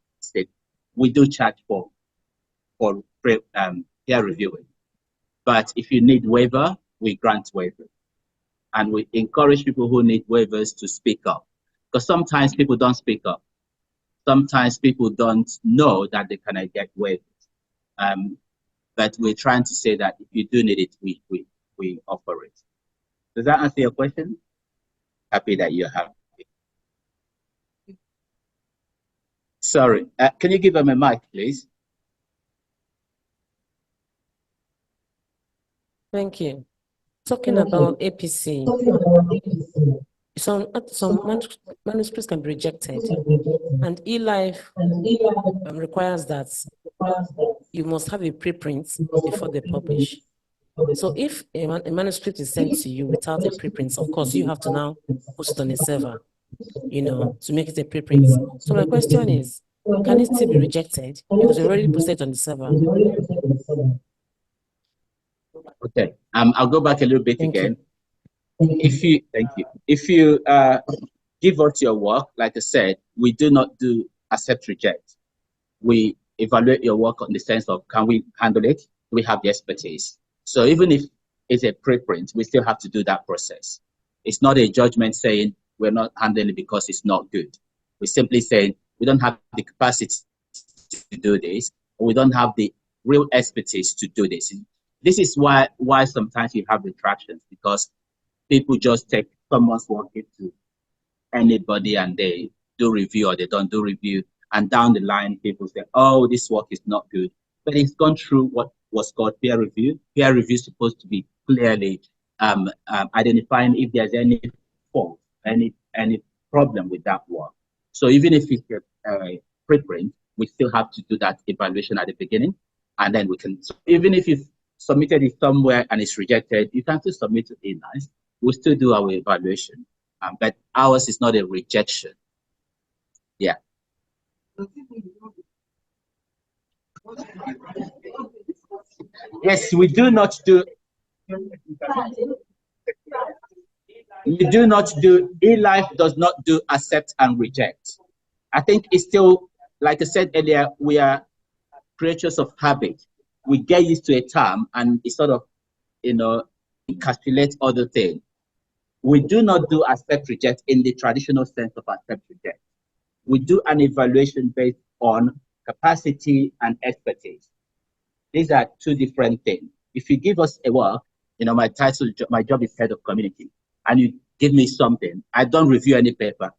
we do charge for peer reviewing. But if you need waiver, we grant waivers. And we encourage people who need waivers to speak up. Because sometimes people don't speak up. Sometimes people don't know that they cannot get waivers. But we're trying to say that if you do need it, we offer it. Does that answer your question? Happy that you're happy. Sorry, can you give them a mic, please? Thank you. Talking about APC, some manuscripts can be rejected, and eLife requires that you must have a preprint before they publish. So if a manuscript is sent to you without a preprint, of course, you have to now post it on a server, to make it a preprint. So my question is, can it still be rejected because you already posted it on the server? Okay, I'll go back a little bit again. If you give us your work, like I said, we do not do accept reject. We evaluate your work on the sense of, can we handle it? we have the expertise. So even if it's a preprint, we still have to do that process. It's not a judgment saying we're not handling it because it's not good. We're simply saying we don't have the capacity to do this, or we don't have the real expertise to do this. This is why sometimes you have retractions, because people just take someone's work into anybody and they do review or they don't do review. And down the line, people say, oh, this work is not good. But it's gone through what was called peer review. Peer review is supposed to be clearly identifying if there's any fault, any problem with that work. So even if it's a preprint, we still have to do that evaluation at the beginning. And then we can, so even if you've submitted it somewhere and it's rejected, you can still submit to ENICE. We'll still do our evaluation. But ours is not a rejection. Yeah. Yes, we do not do. We do not do. eLife does not do accept and reject. I think it's still, like I said earlier, we are creatures of habit. We get used to a term and it sort of, encapsulates other things. We do not do accept reject in the traditional sense of accept reject. We do an evaluation based on capacity and expertise. These are two different things. If you give us a work, my title, my job is head of community, and you give me something, I don't review any paper.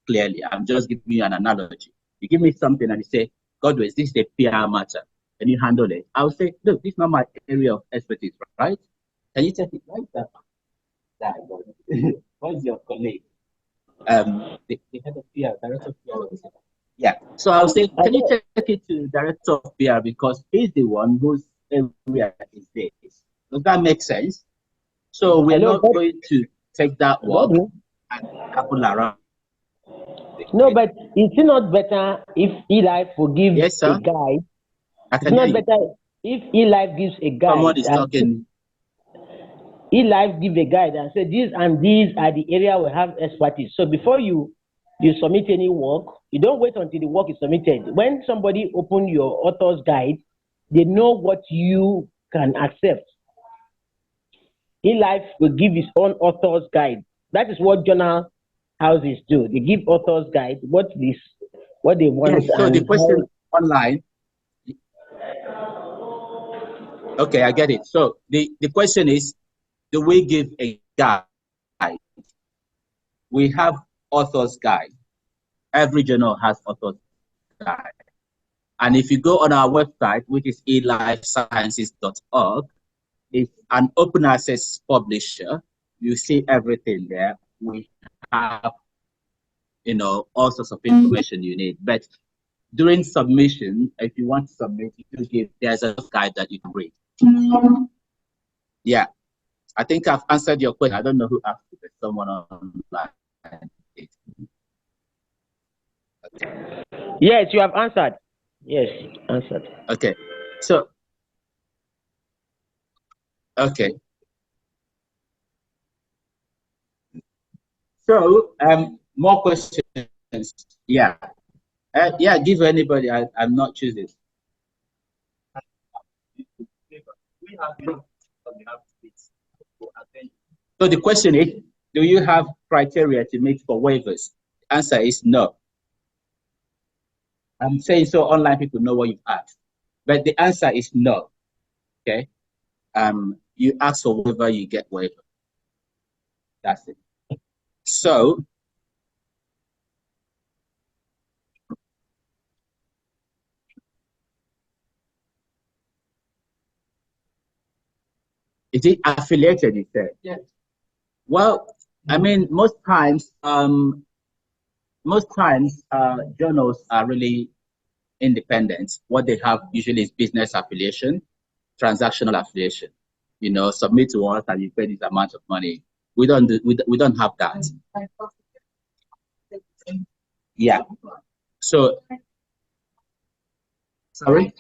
Clearly. I'm just giving you an analogy. You give me something and you say, Godwin, this is a PR matter, and you handle it. I'll say, look, this is not my area of expertise, right? Can you take it right there? What's your colleague? The head of PR, director of PR. Yeah. So I'll say, can you take it to the director of PR because he's the one whose area is this. Does that make sense? So we're not going to take that work and couple around. No, but is it not better if eLife will give a guide? It's not better if eLife gives a guide. Someone is talking. eLife give a guide and say these and these are the area we have expertise. So before you submit any work, you don't wait until the work is submitted. When somebody open your author's guide, they know what you can accept. eLife will give his own author's guide. That is what journal houses do. They give author's guide what they want. Yes, so the question online. Okay, I get it. So the question is, do we give a guide? We have author's guide. Every journal has author's guide. And if you go on our website, which is elifesciences.org, it's an open access publisher. You see everything there. We have, all sorts of information you need. But during submission, if you want to submit, there's a guide that you can read. Yeah. I think I've answered your question. I don't know who asked it, but someone online. Okay. Yes, you have answered. Yes, answered. Okay. So, okay. So, more questions. Yeah. Yeah, give anybody. I'm not choosing. So the question is, do you have criteria to meet for waivers? The answer is no. I'm saying so online people know what you've asked. But the answer is no. Okay. You ask for waiver, you get waiver. That's it. So is it affiliated, you said? Yes. Well, I mean, most times journals are really independent. What they have usually is business affiliation, transactional affiliation. Submit to us and you pay this amount of money. We don't have that. Yeah. So, sorry.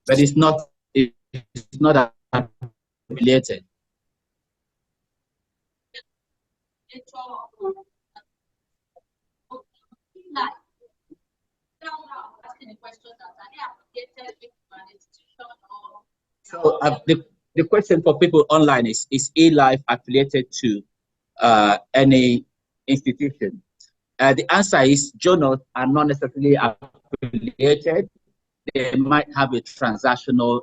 But it's not affiliated. the question that are they affiliated with an institution or? So the question for people online is eLife affiliated to any institution? The answer is journals are not necessarily affiliated. They might have a transactional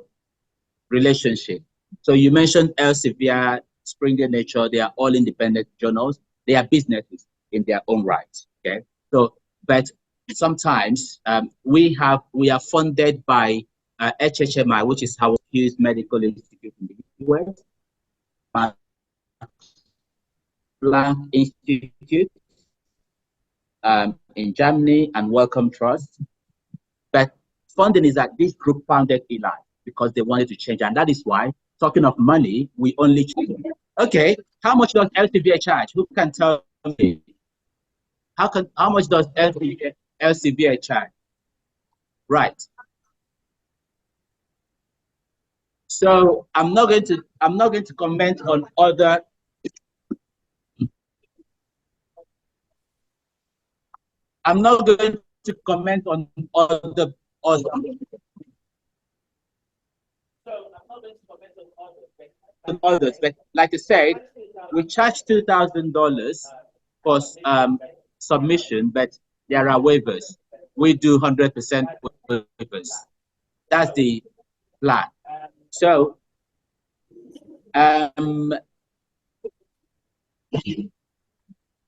relationship. So you mentioned Elsevier, Springer Nature, they are all independent journals. They are businesses in their own right. Okay. So, but sometimes we are funded by HHMI, which is Howard Hughes Medical Institute in the US, Planck Institute in Germany, and Wellcome Trust. But funding is that this group founded eLife because they wanted to change. And that is why, talking of money, we only change. Okay, how much does LCVA charge? Who can tell me? How much does LCVA charge? Right. So I'm not going to comment on other. I'm not going to comment on other. So I'm not going to comment on others, but like I said, we charge $2,000 for submission, but there are waivers. We do 100% waivers. That's the plan. So,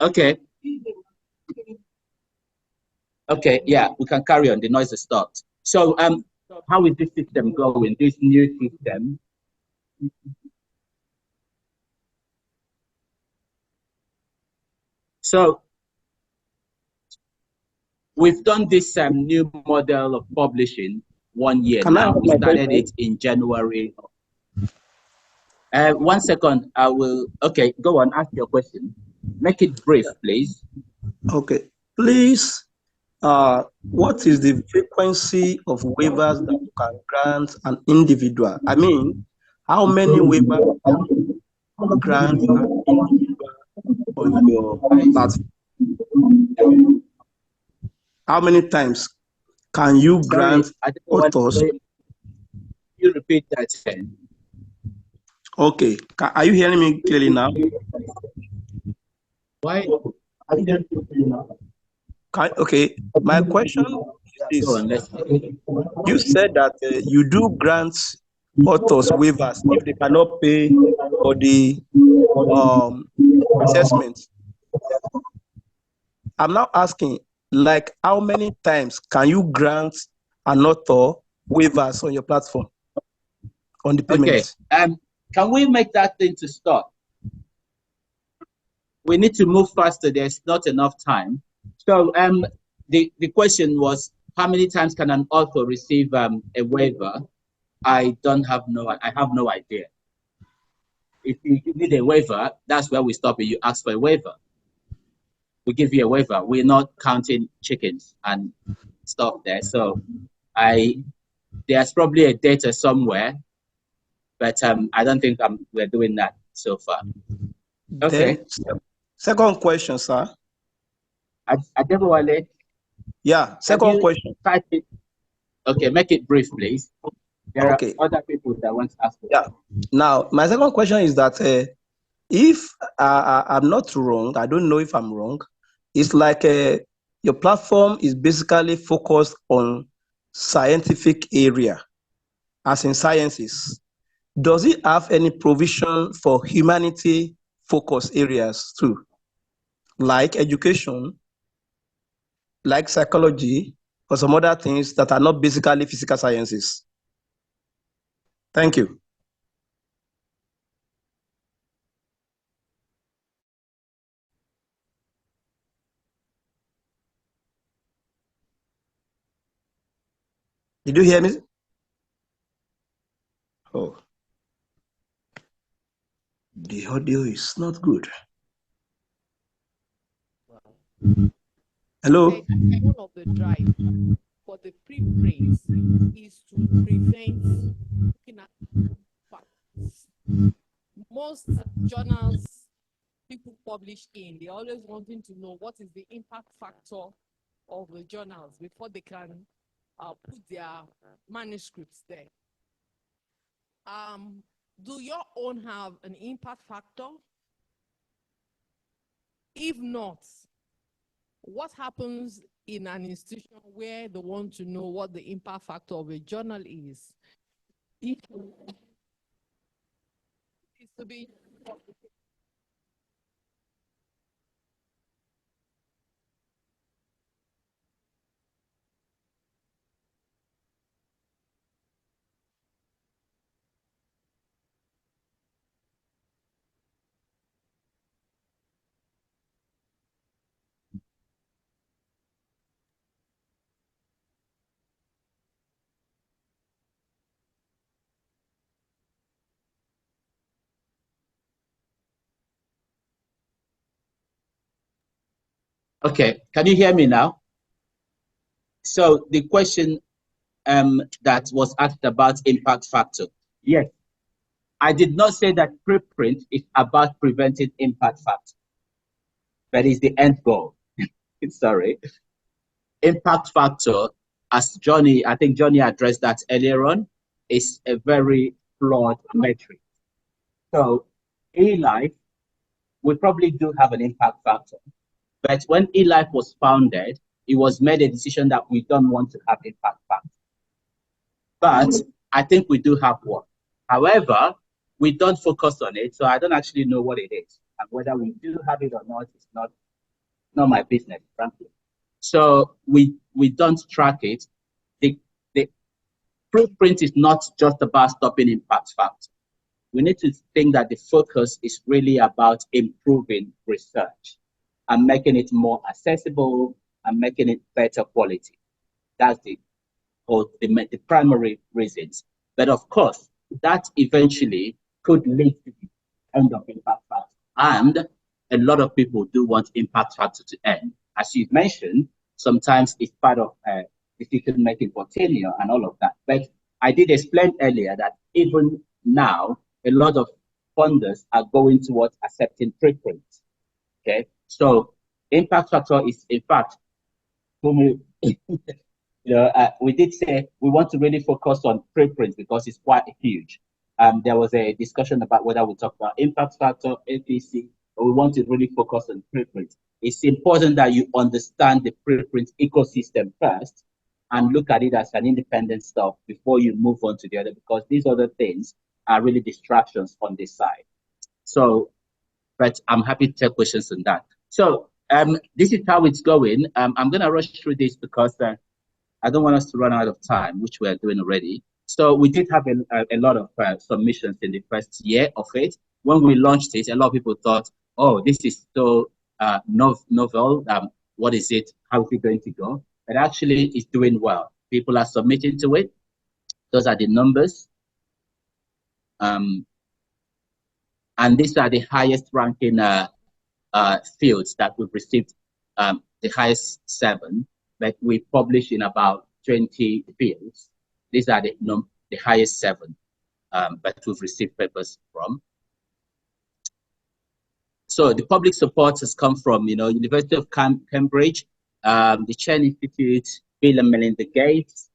okay. Okay, yeah, we can carry on. The noise has stopped. So, how is this system going? This new system? So, we've done this new model of publishing 1 year now. We started it in January. 1 second, I will. Okay, go on. Ask your question. Make it brief, please. Okay, please. What is the frequency of waivers that you can grant an individual? I mean, how many waivers can you grant an individual on your platform? How many times can you grant authors? You repeat that again. Okay, are you hearing me clearly now? Why? Okay, my question is this. You said that you do grant authors waivers if they cannot pay for the assessment. I'm now asking, like, how many times can you grant an author waivers on your platform on the payments? Okay. Can we make that thing to stop? We need to move faster. There's not enough time. So the question was, how many times can an author receive a waiver? I have no idea. If you need a waiver, that's where we stop it. You ask for a waiver. We give you a waiver. We're not counting chickens and stuff there. So there's probably a data somewhere, but I don't think we're doing that so far. Okay. Then, second question, sir. Adebowale. Yeah, second question. Okay, make it brief, please. There are other people that want to ask. Yeah. Now, my second question is that if I'm not wrong, I don't know if I'm wrong, it's like your platform is basically focused on scientific area, as in sciences. Does it have any provision for humanity focus areas too, like education, like psychology, or some other things that are not basically physical sciences? Thank you. Did you hear me? Oh, the audio is not good. Hello? One of the drive for the preprints is to prevent looking at facts. Most journals people publish in, they're always wanting to know what is the impact factor of the journals before they can put their manuscripts there. Do your own have an impact factor? If not, what happens in an institution where they want to know what the impact factor of a journal is? If it's to be Okay, can you hear me now? So the question that was asked about impact factor. Yes, I did not say that preprint is about preventing impact factor. That is the end goal. Sorry. Impact factor, as Johnny, I think Johnny addressed that earlier on, is a very flawed metric. So eLife, we probably do have an impact factor. But when eLife was founded, it was made a decision that we don't want to have impact factor. But I think we do have one. However, we don't focus on it, so I don't actually know what it is. And whether we do have it or not is not my business, frankly. So we don't track it. The preprint is not just about stopping impact factor. We need to think that the focus is really about improving research and making it more accessible and making it better quality. That's the primary reasons. But of course, that eventually could lead to the end of impact factor. And a lot of people do want impact factor to end. As you mentioned, sometimes it's part of decision making for tenure and all of that. But I did explain earlier that even now, a lot of funders are going towards accepting preprints. Okay, so impact factor is, in fact, we did say we want to really focus on preprints because it's quite huge. There was a discussion about whether we talk about impact factor, APC, but we want to really focus on preprints. It's important that you understand the preprint ecosystem first and look at it as an independent stuff before you move on to the other, because these other things are really distractions on this side. So, but I'm happy to take questions on that. So this is how it's going. I'm going to rush through this because I don't want us to run out of time, which we are doing already. So we did have a lot of submissions in the first year of it. When we launched it, a lot of people thought, oh, this is so novel. What is it? How is it going to go? But actually, it's doing well. People are submitting to it. Those are the numbers. And these are the highest ranking fields that we've received, the highest 7. But we publish in about 20 fields. These are the highest 7 that we've received papers from. So the public support has come from, University of Cambridge, the Chen Institute, Bill and Melinda Gates.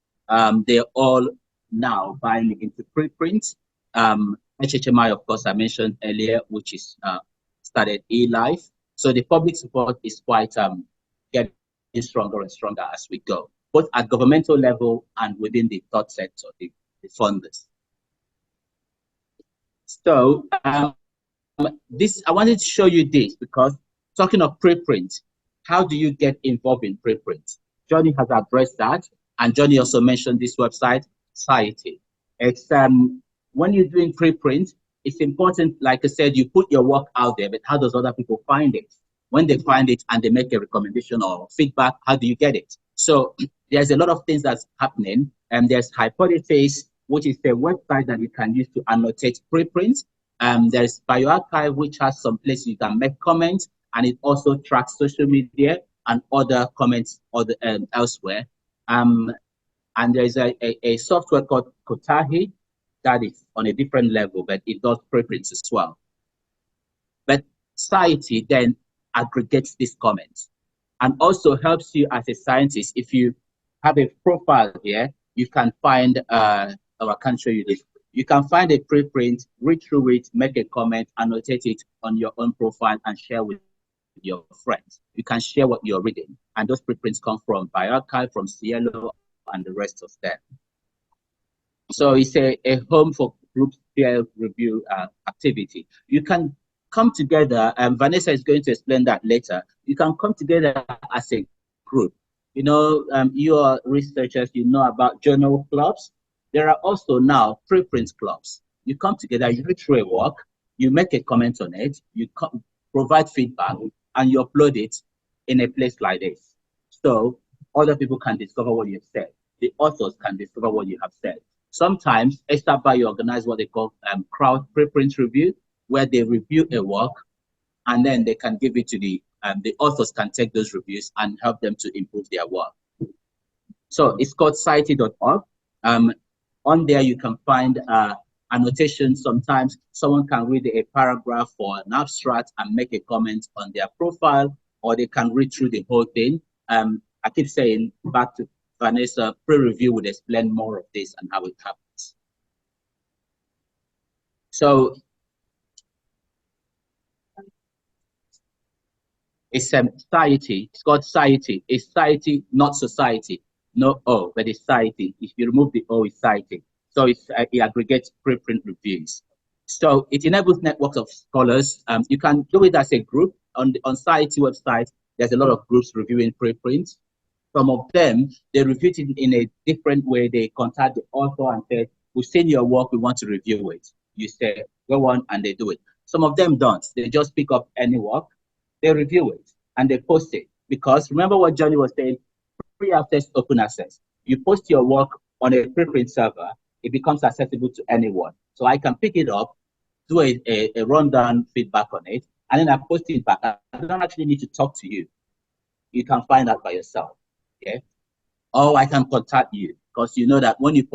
They're all now buying into preprints. HHMI, of course, I mentioned earlier, which is started eLife. So the public support is quite getting stronger and stronger as we go, both at governmental level and within the third sector, the funders. So I wanted to show you this because talking of preprint, how do you get involved in preprint? Johnny has addressed that, and Johnny also mentioned this website, Society. It's when you're doing preprint, it's important, like I said, you put your work out there, but how does other people find it? When they find it and they make a recommendation or feedback, how do you get it? So there's a lot of things that's happening, and there's Hypothesis, which is a website that you can use to annotate preprints. There's BioArchive, which has some places you can make comments, and it also tracks social media and other comments elsewhere. And there's a software called Kotahi that is on a different level, but it does preprints as well. But Society then aggregates these comments and also helps you as a scientist. If you have a profile here, you can find, I can't show you this. You can find a preprint, read through it, make a comment, annotate it on your own profile, and share with your friends. You can share what you're reading, and those preprints come from BioArchive, from Cielo, and the rest of them. So it's a home for group peer review activity. You can come together, and Vanessa is going to explain that later. You can come together as a group. You know, you are researchers, you know about journal clubs. There are also now preprint clubs. You come together, you read through a work, you make a comment on it, you provide feedback, and you upload it in a place like this. So other people can discover what you've said. The authors can discover what you have said. Sometimes Estaby organize what they call crowd preprint review, where they review a work and then they can give it to the authors can take those reviews and help them to improve their work. So it's called cited.org. On there you can find annotations. Sometimes someone can read a paragraph or an abstract and make a comment on their profile, or they can read through the whole thing. I keep saying back to Vanessa, pre-review would explain more of this and how it happens. So it's society. It's called society. It's society, not society. No O, but it's society. If you remove the O, it's society. So it's, it aggregates preprint reviews. So it enables networks of scholars. You can do it as a group. On society website, there's a lot of groups reviewing preprints. Some of them, they review it in a different way. They contact the author and say, we've seen your work, we want to review it. You say, go on, and they do it. Some of them don't. They just pick up any work, they review it, and they post it. Because remember what Johnny was saying, free access, open access. You post your work on a preprint server, it becomes accessible to anyone. So I can pick it up, do a rundown feedback on it, and then I post it back. I don't actually need to talk to you. You can find out by yourself. Okay, or I can contact you, because you know that when you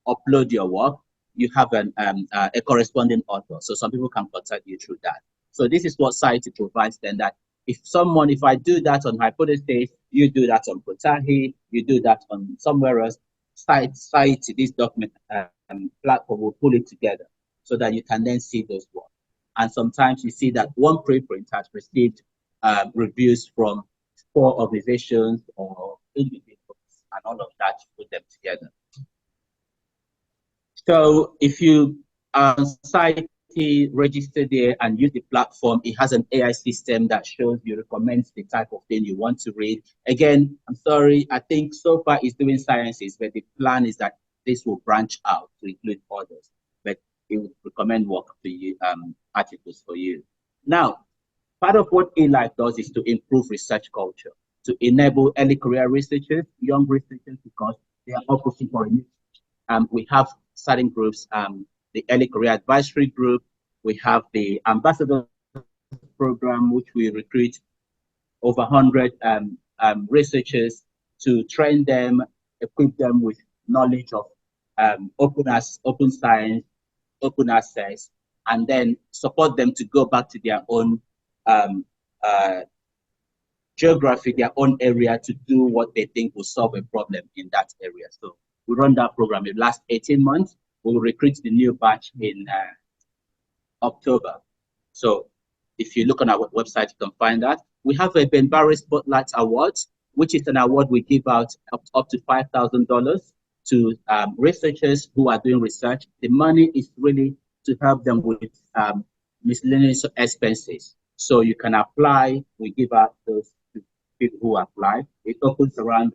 upload your work, you have a corresponding author. So some people can contact you through that. So this is what Society provides then, that if I do that on Hypothesis, you do that on Kotahi, you do that on somewhere else, Society, this document platform will pull it together so that you can then see those works. And sometimes you see that one preprint has received reviews from 4 organizations or individuals, and all of that, you put them together. So if you are on Society, register there and use the platform, it has an AI system that shows you, recommends the type of thing you want to read. Again, I'm sorry, I think so far it's doing sciences, but the plan is that this will branch out to include others, but it will recommend work for you, articles for you. Now, part of what eLife does is to improve research culture, to enable early career researchers, young researchers, because they are all pushing for it. We have certain groups, the Early Career Advisory Group. We have the Ambassador Program, which we recruit over 100 researchers to train them, equip them with knowledge of open science, open access, and then support them to go back to their own geography, their own area, to do what they think will solve a problem in that area. So we run that program. It lasts 18 months. We will recruit the new batch in October. So if you look on our website, you can find that. We have a Ben Barry Spotlight Award, which is an award we give out up to $5,000 to researchers who are doing research. The money is really to help them with miscellaneous expenses. So you can apply. We give out those to people who apply. It opens around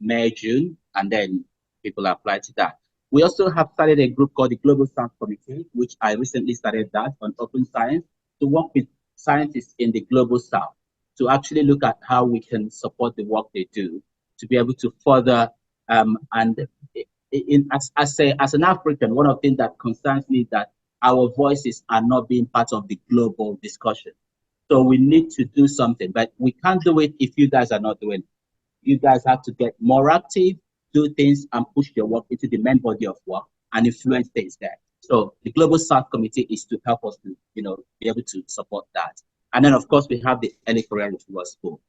May, June, and then people apply to that. We also have started a group called the Global South Committee, which I recently started that on open science, to work with scientists in the Global South, to actually look at how we can support the work they do, to be able to further, and as an African, one of the things that concerns me is that our voices are not being part of the global discussion. So we need to do something, but we can't do it if you guys are not doing it. You guys have to get more active, do things, and push your work into the main body of work and influence things there. So the Global South Committee is to help us to, be able to support that. And then, of course, we have the Early Career Reviewer School.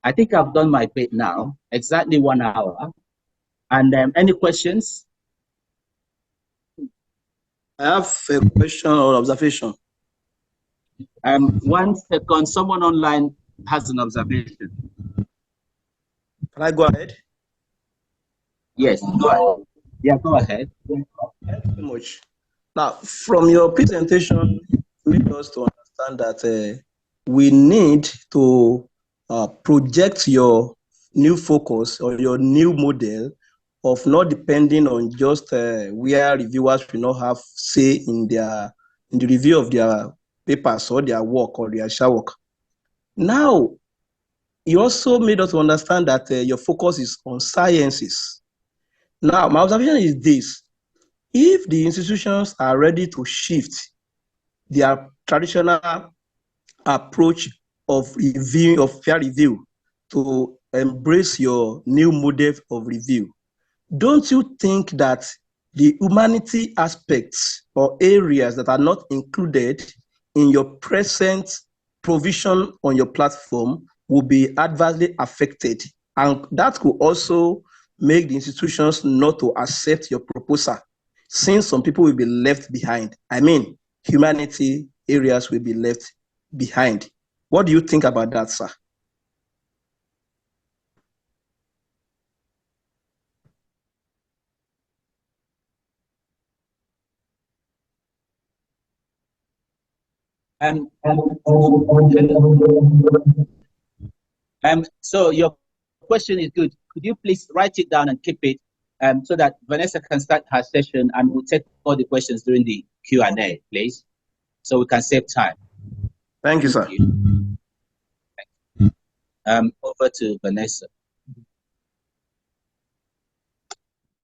I think I've done my bit now, exactly 1 hour. And any questions? I have a question or observation. 1 second, someone online has an observation. Can I go ahead? Yes, go ahead. Yeah, go ahead. Thank you so much. Now, from your presentation, we need us to understand that we need to project your new focus or your new model of not depending on just where reviewers will not have say in the review of their papers or their work or their share work. Now, you also made us understand that your focus is on sciences. Now, my observation is this: if the institutions are ready to shift their traditional approach of review, of peer review, to embrace your new model of review, don't you think that the humanity aspects or areas that are not included in your present provision on your platform will be adversely affected? And that could also make the institutions not to accept your proposal, since some people will be left behind. I mean, humanity areas will be left behind. What do you think about that, sir? So your question is good. Could you please write it down and keep it so that Vanessa can start her session and we'll take all the questions during the Q&A, please, so we can save time. Thank you, sir. Over to Vanessa.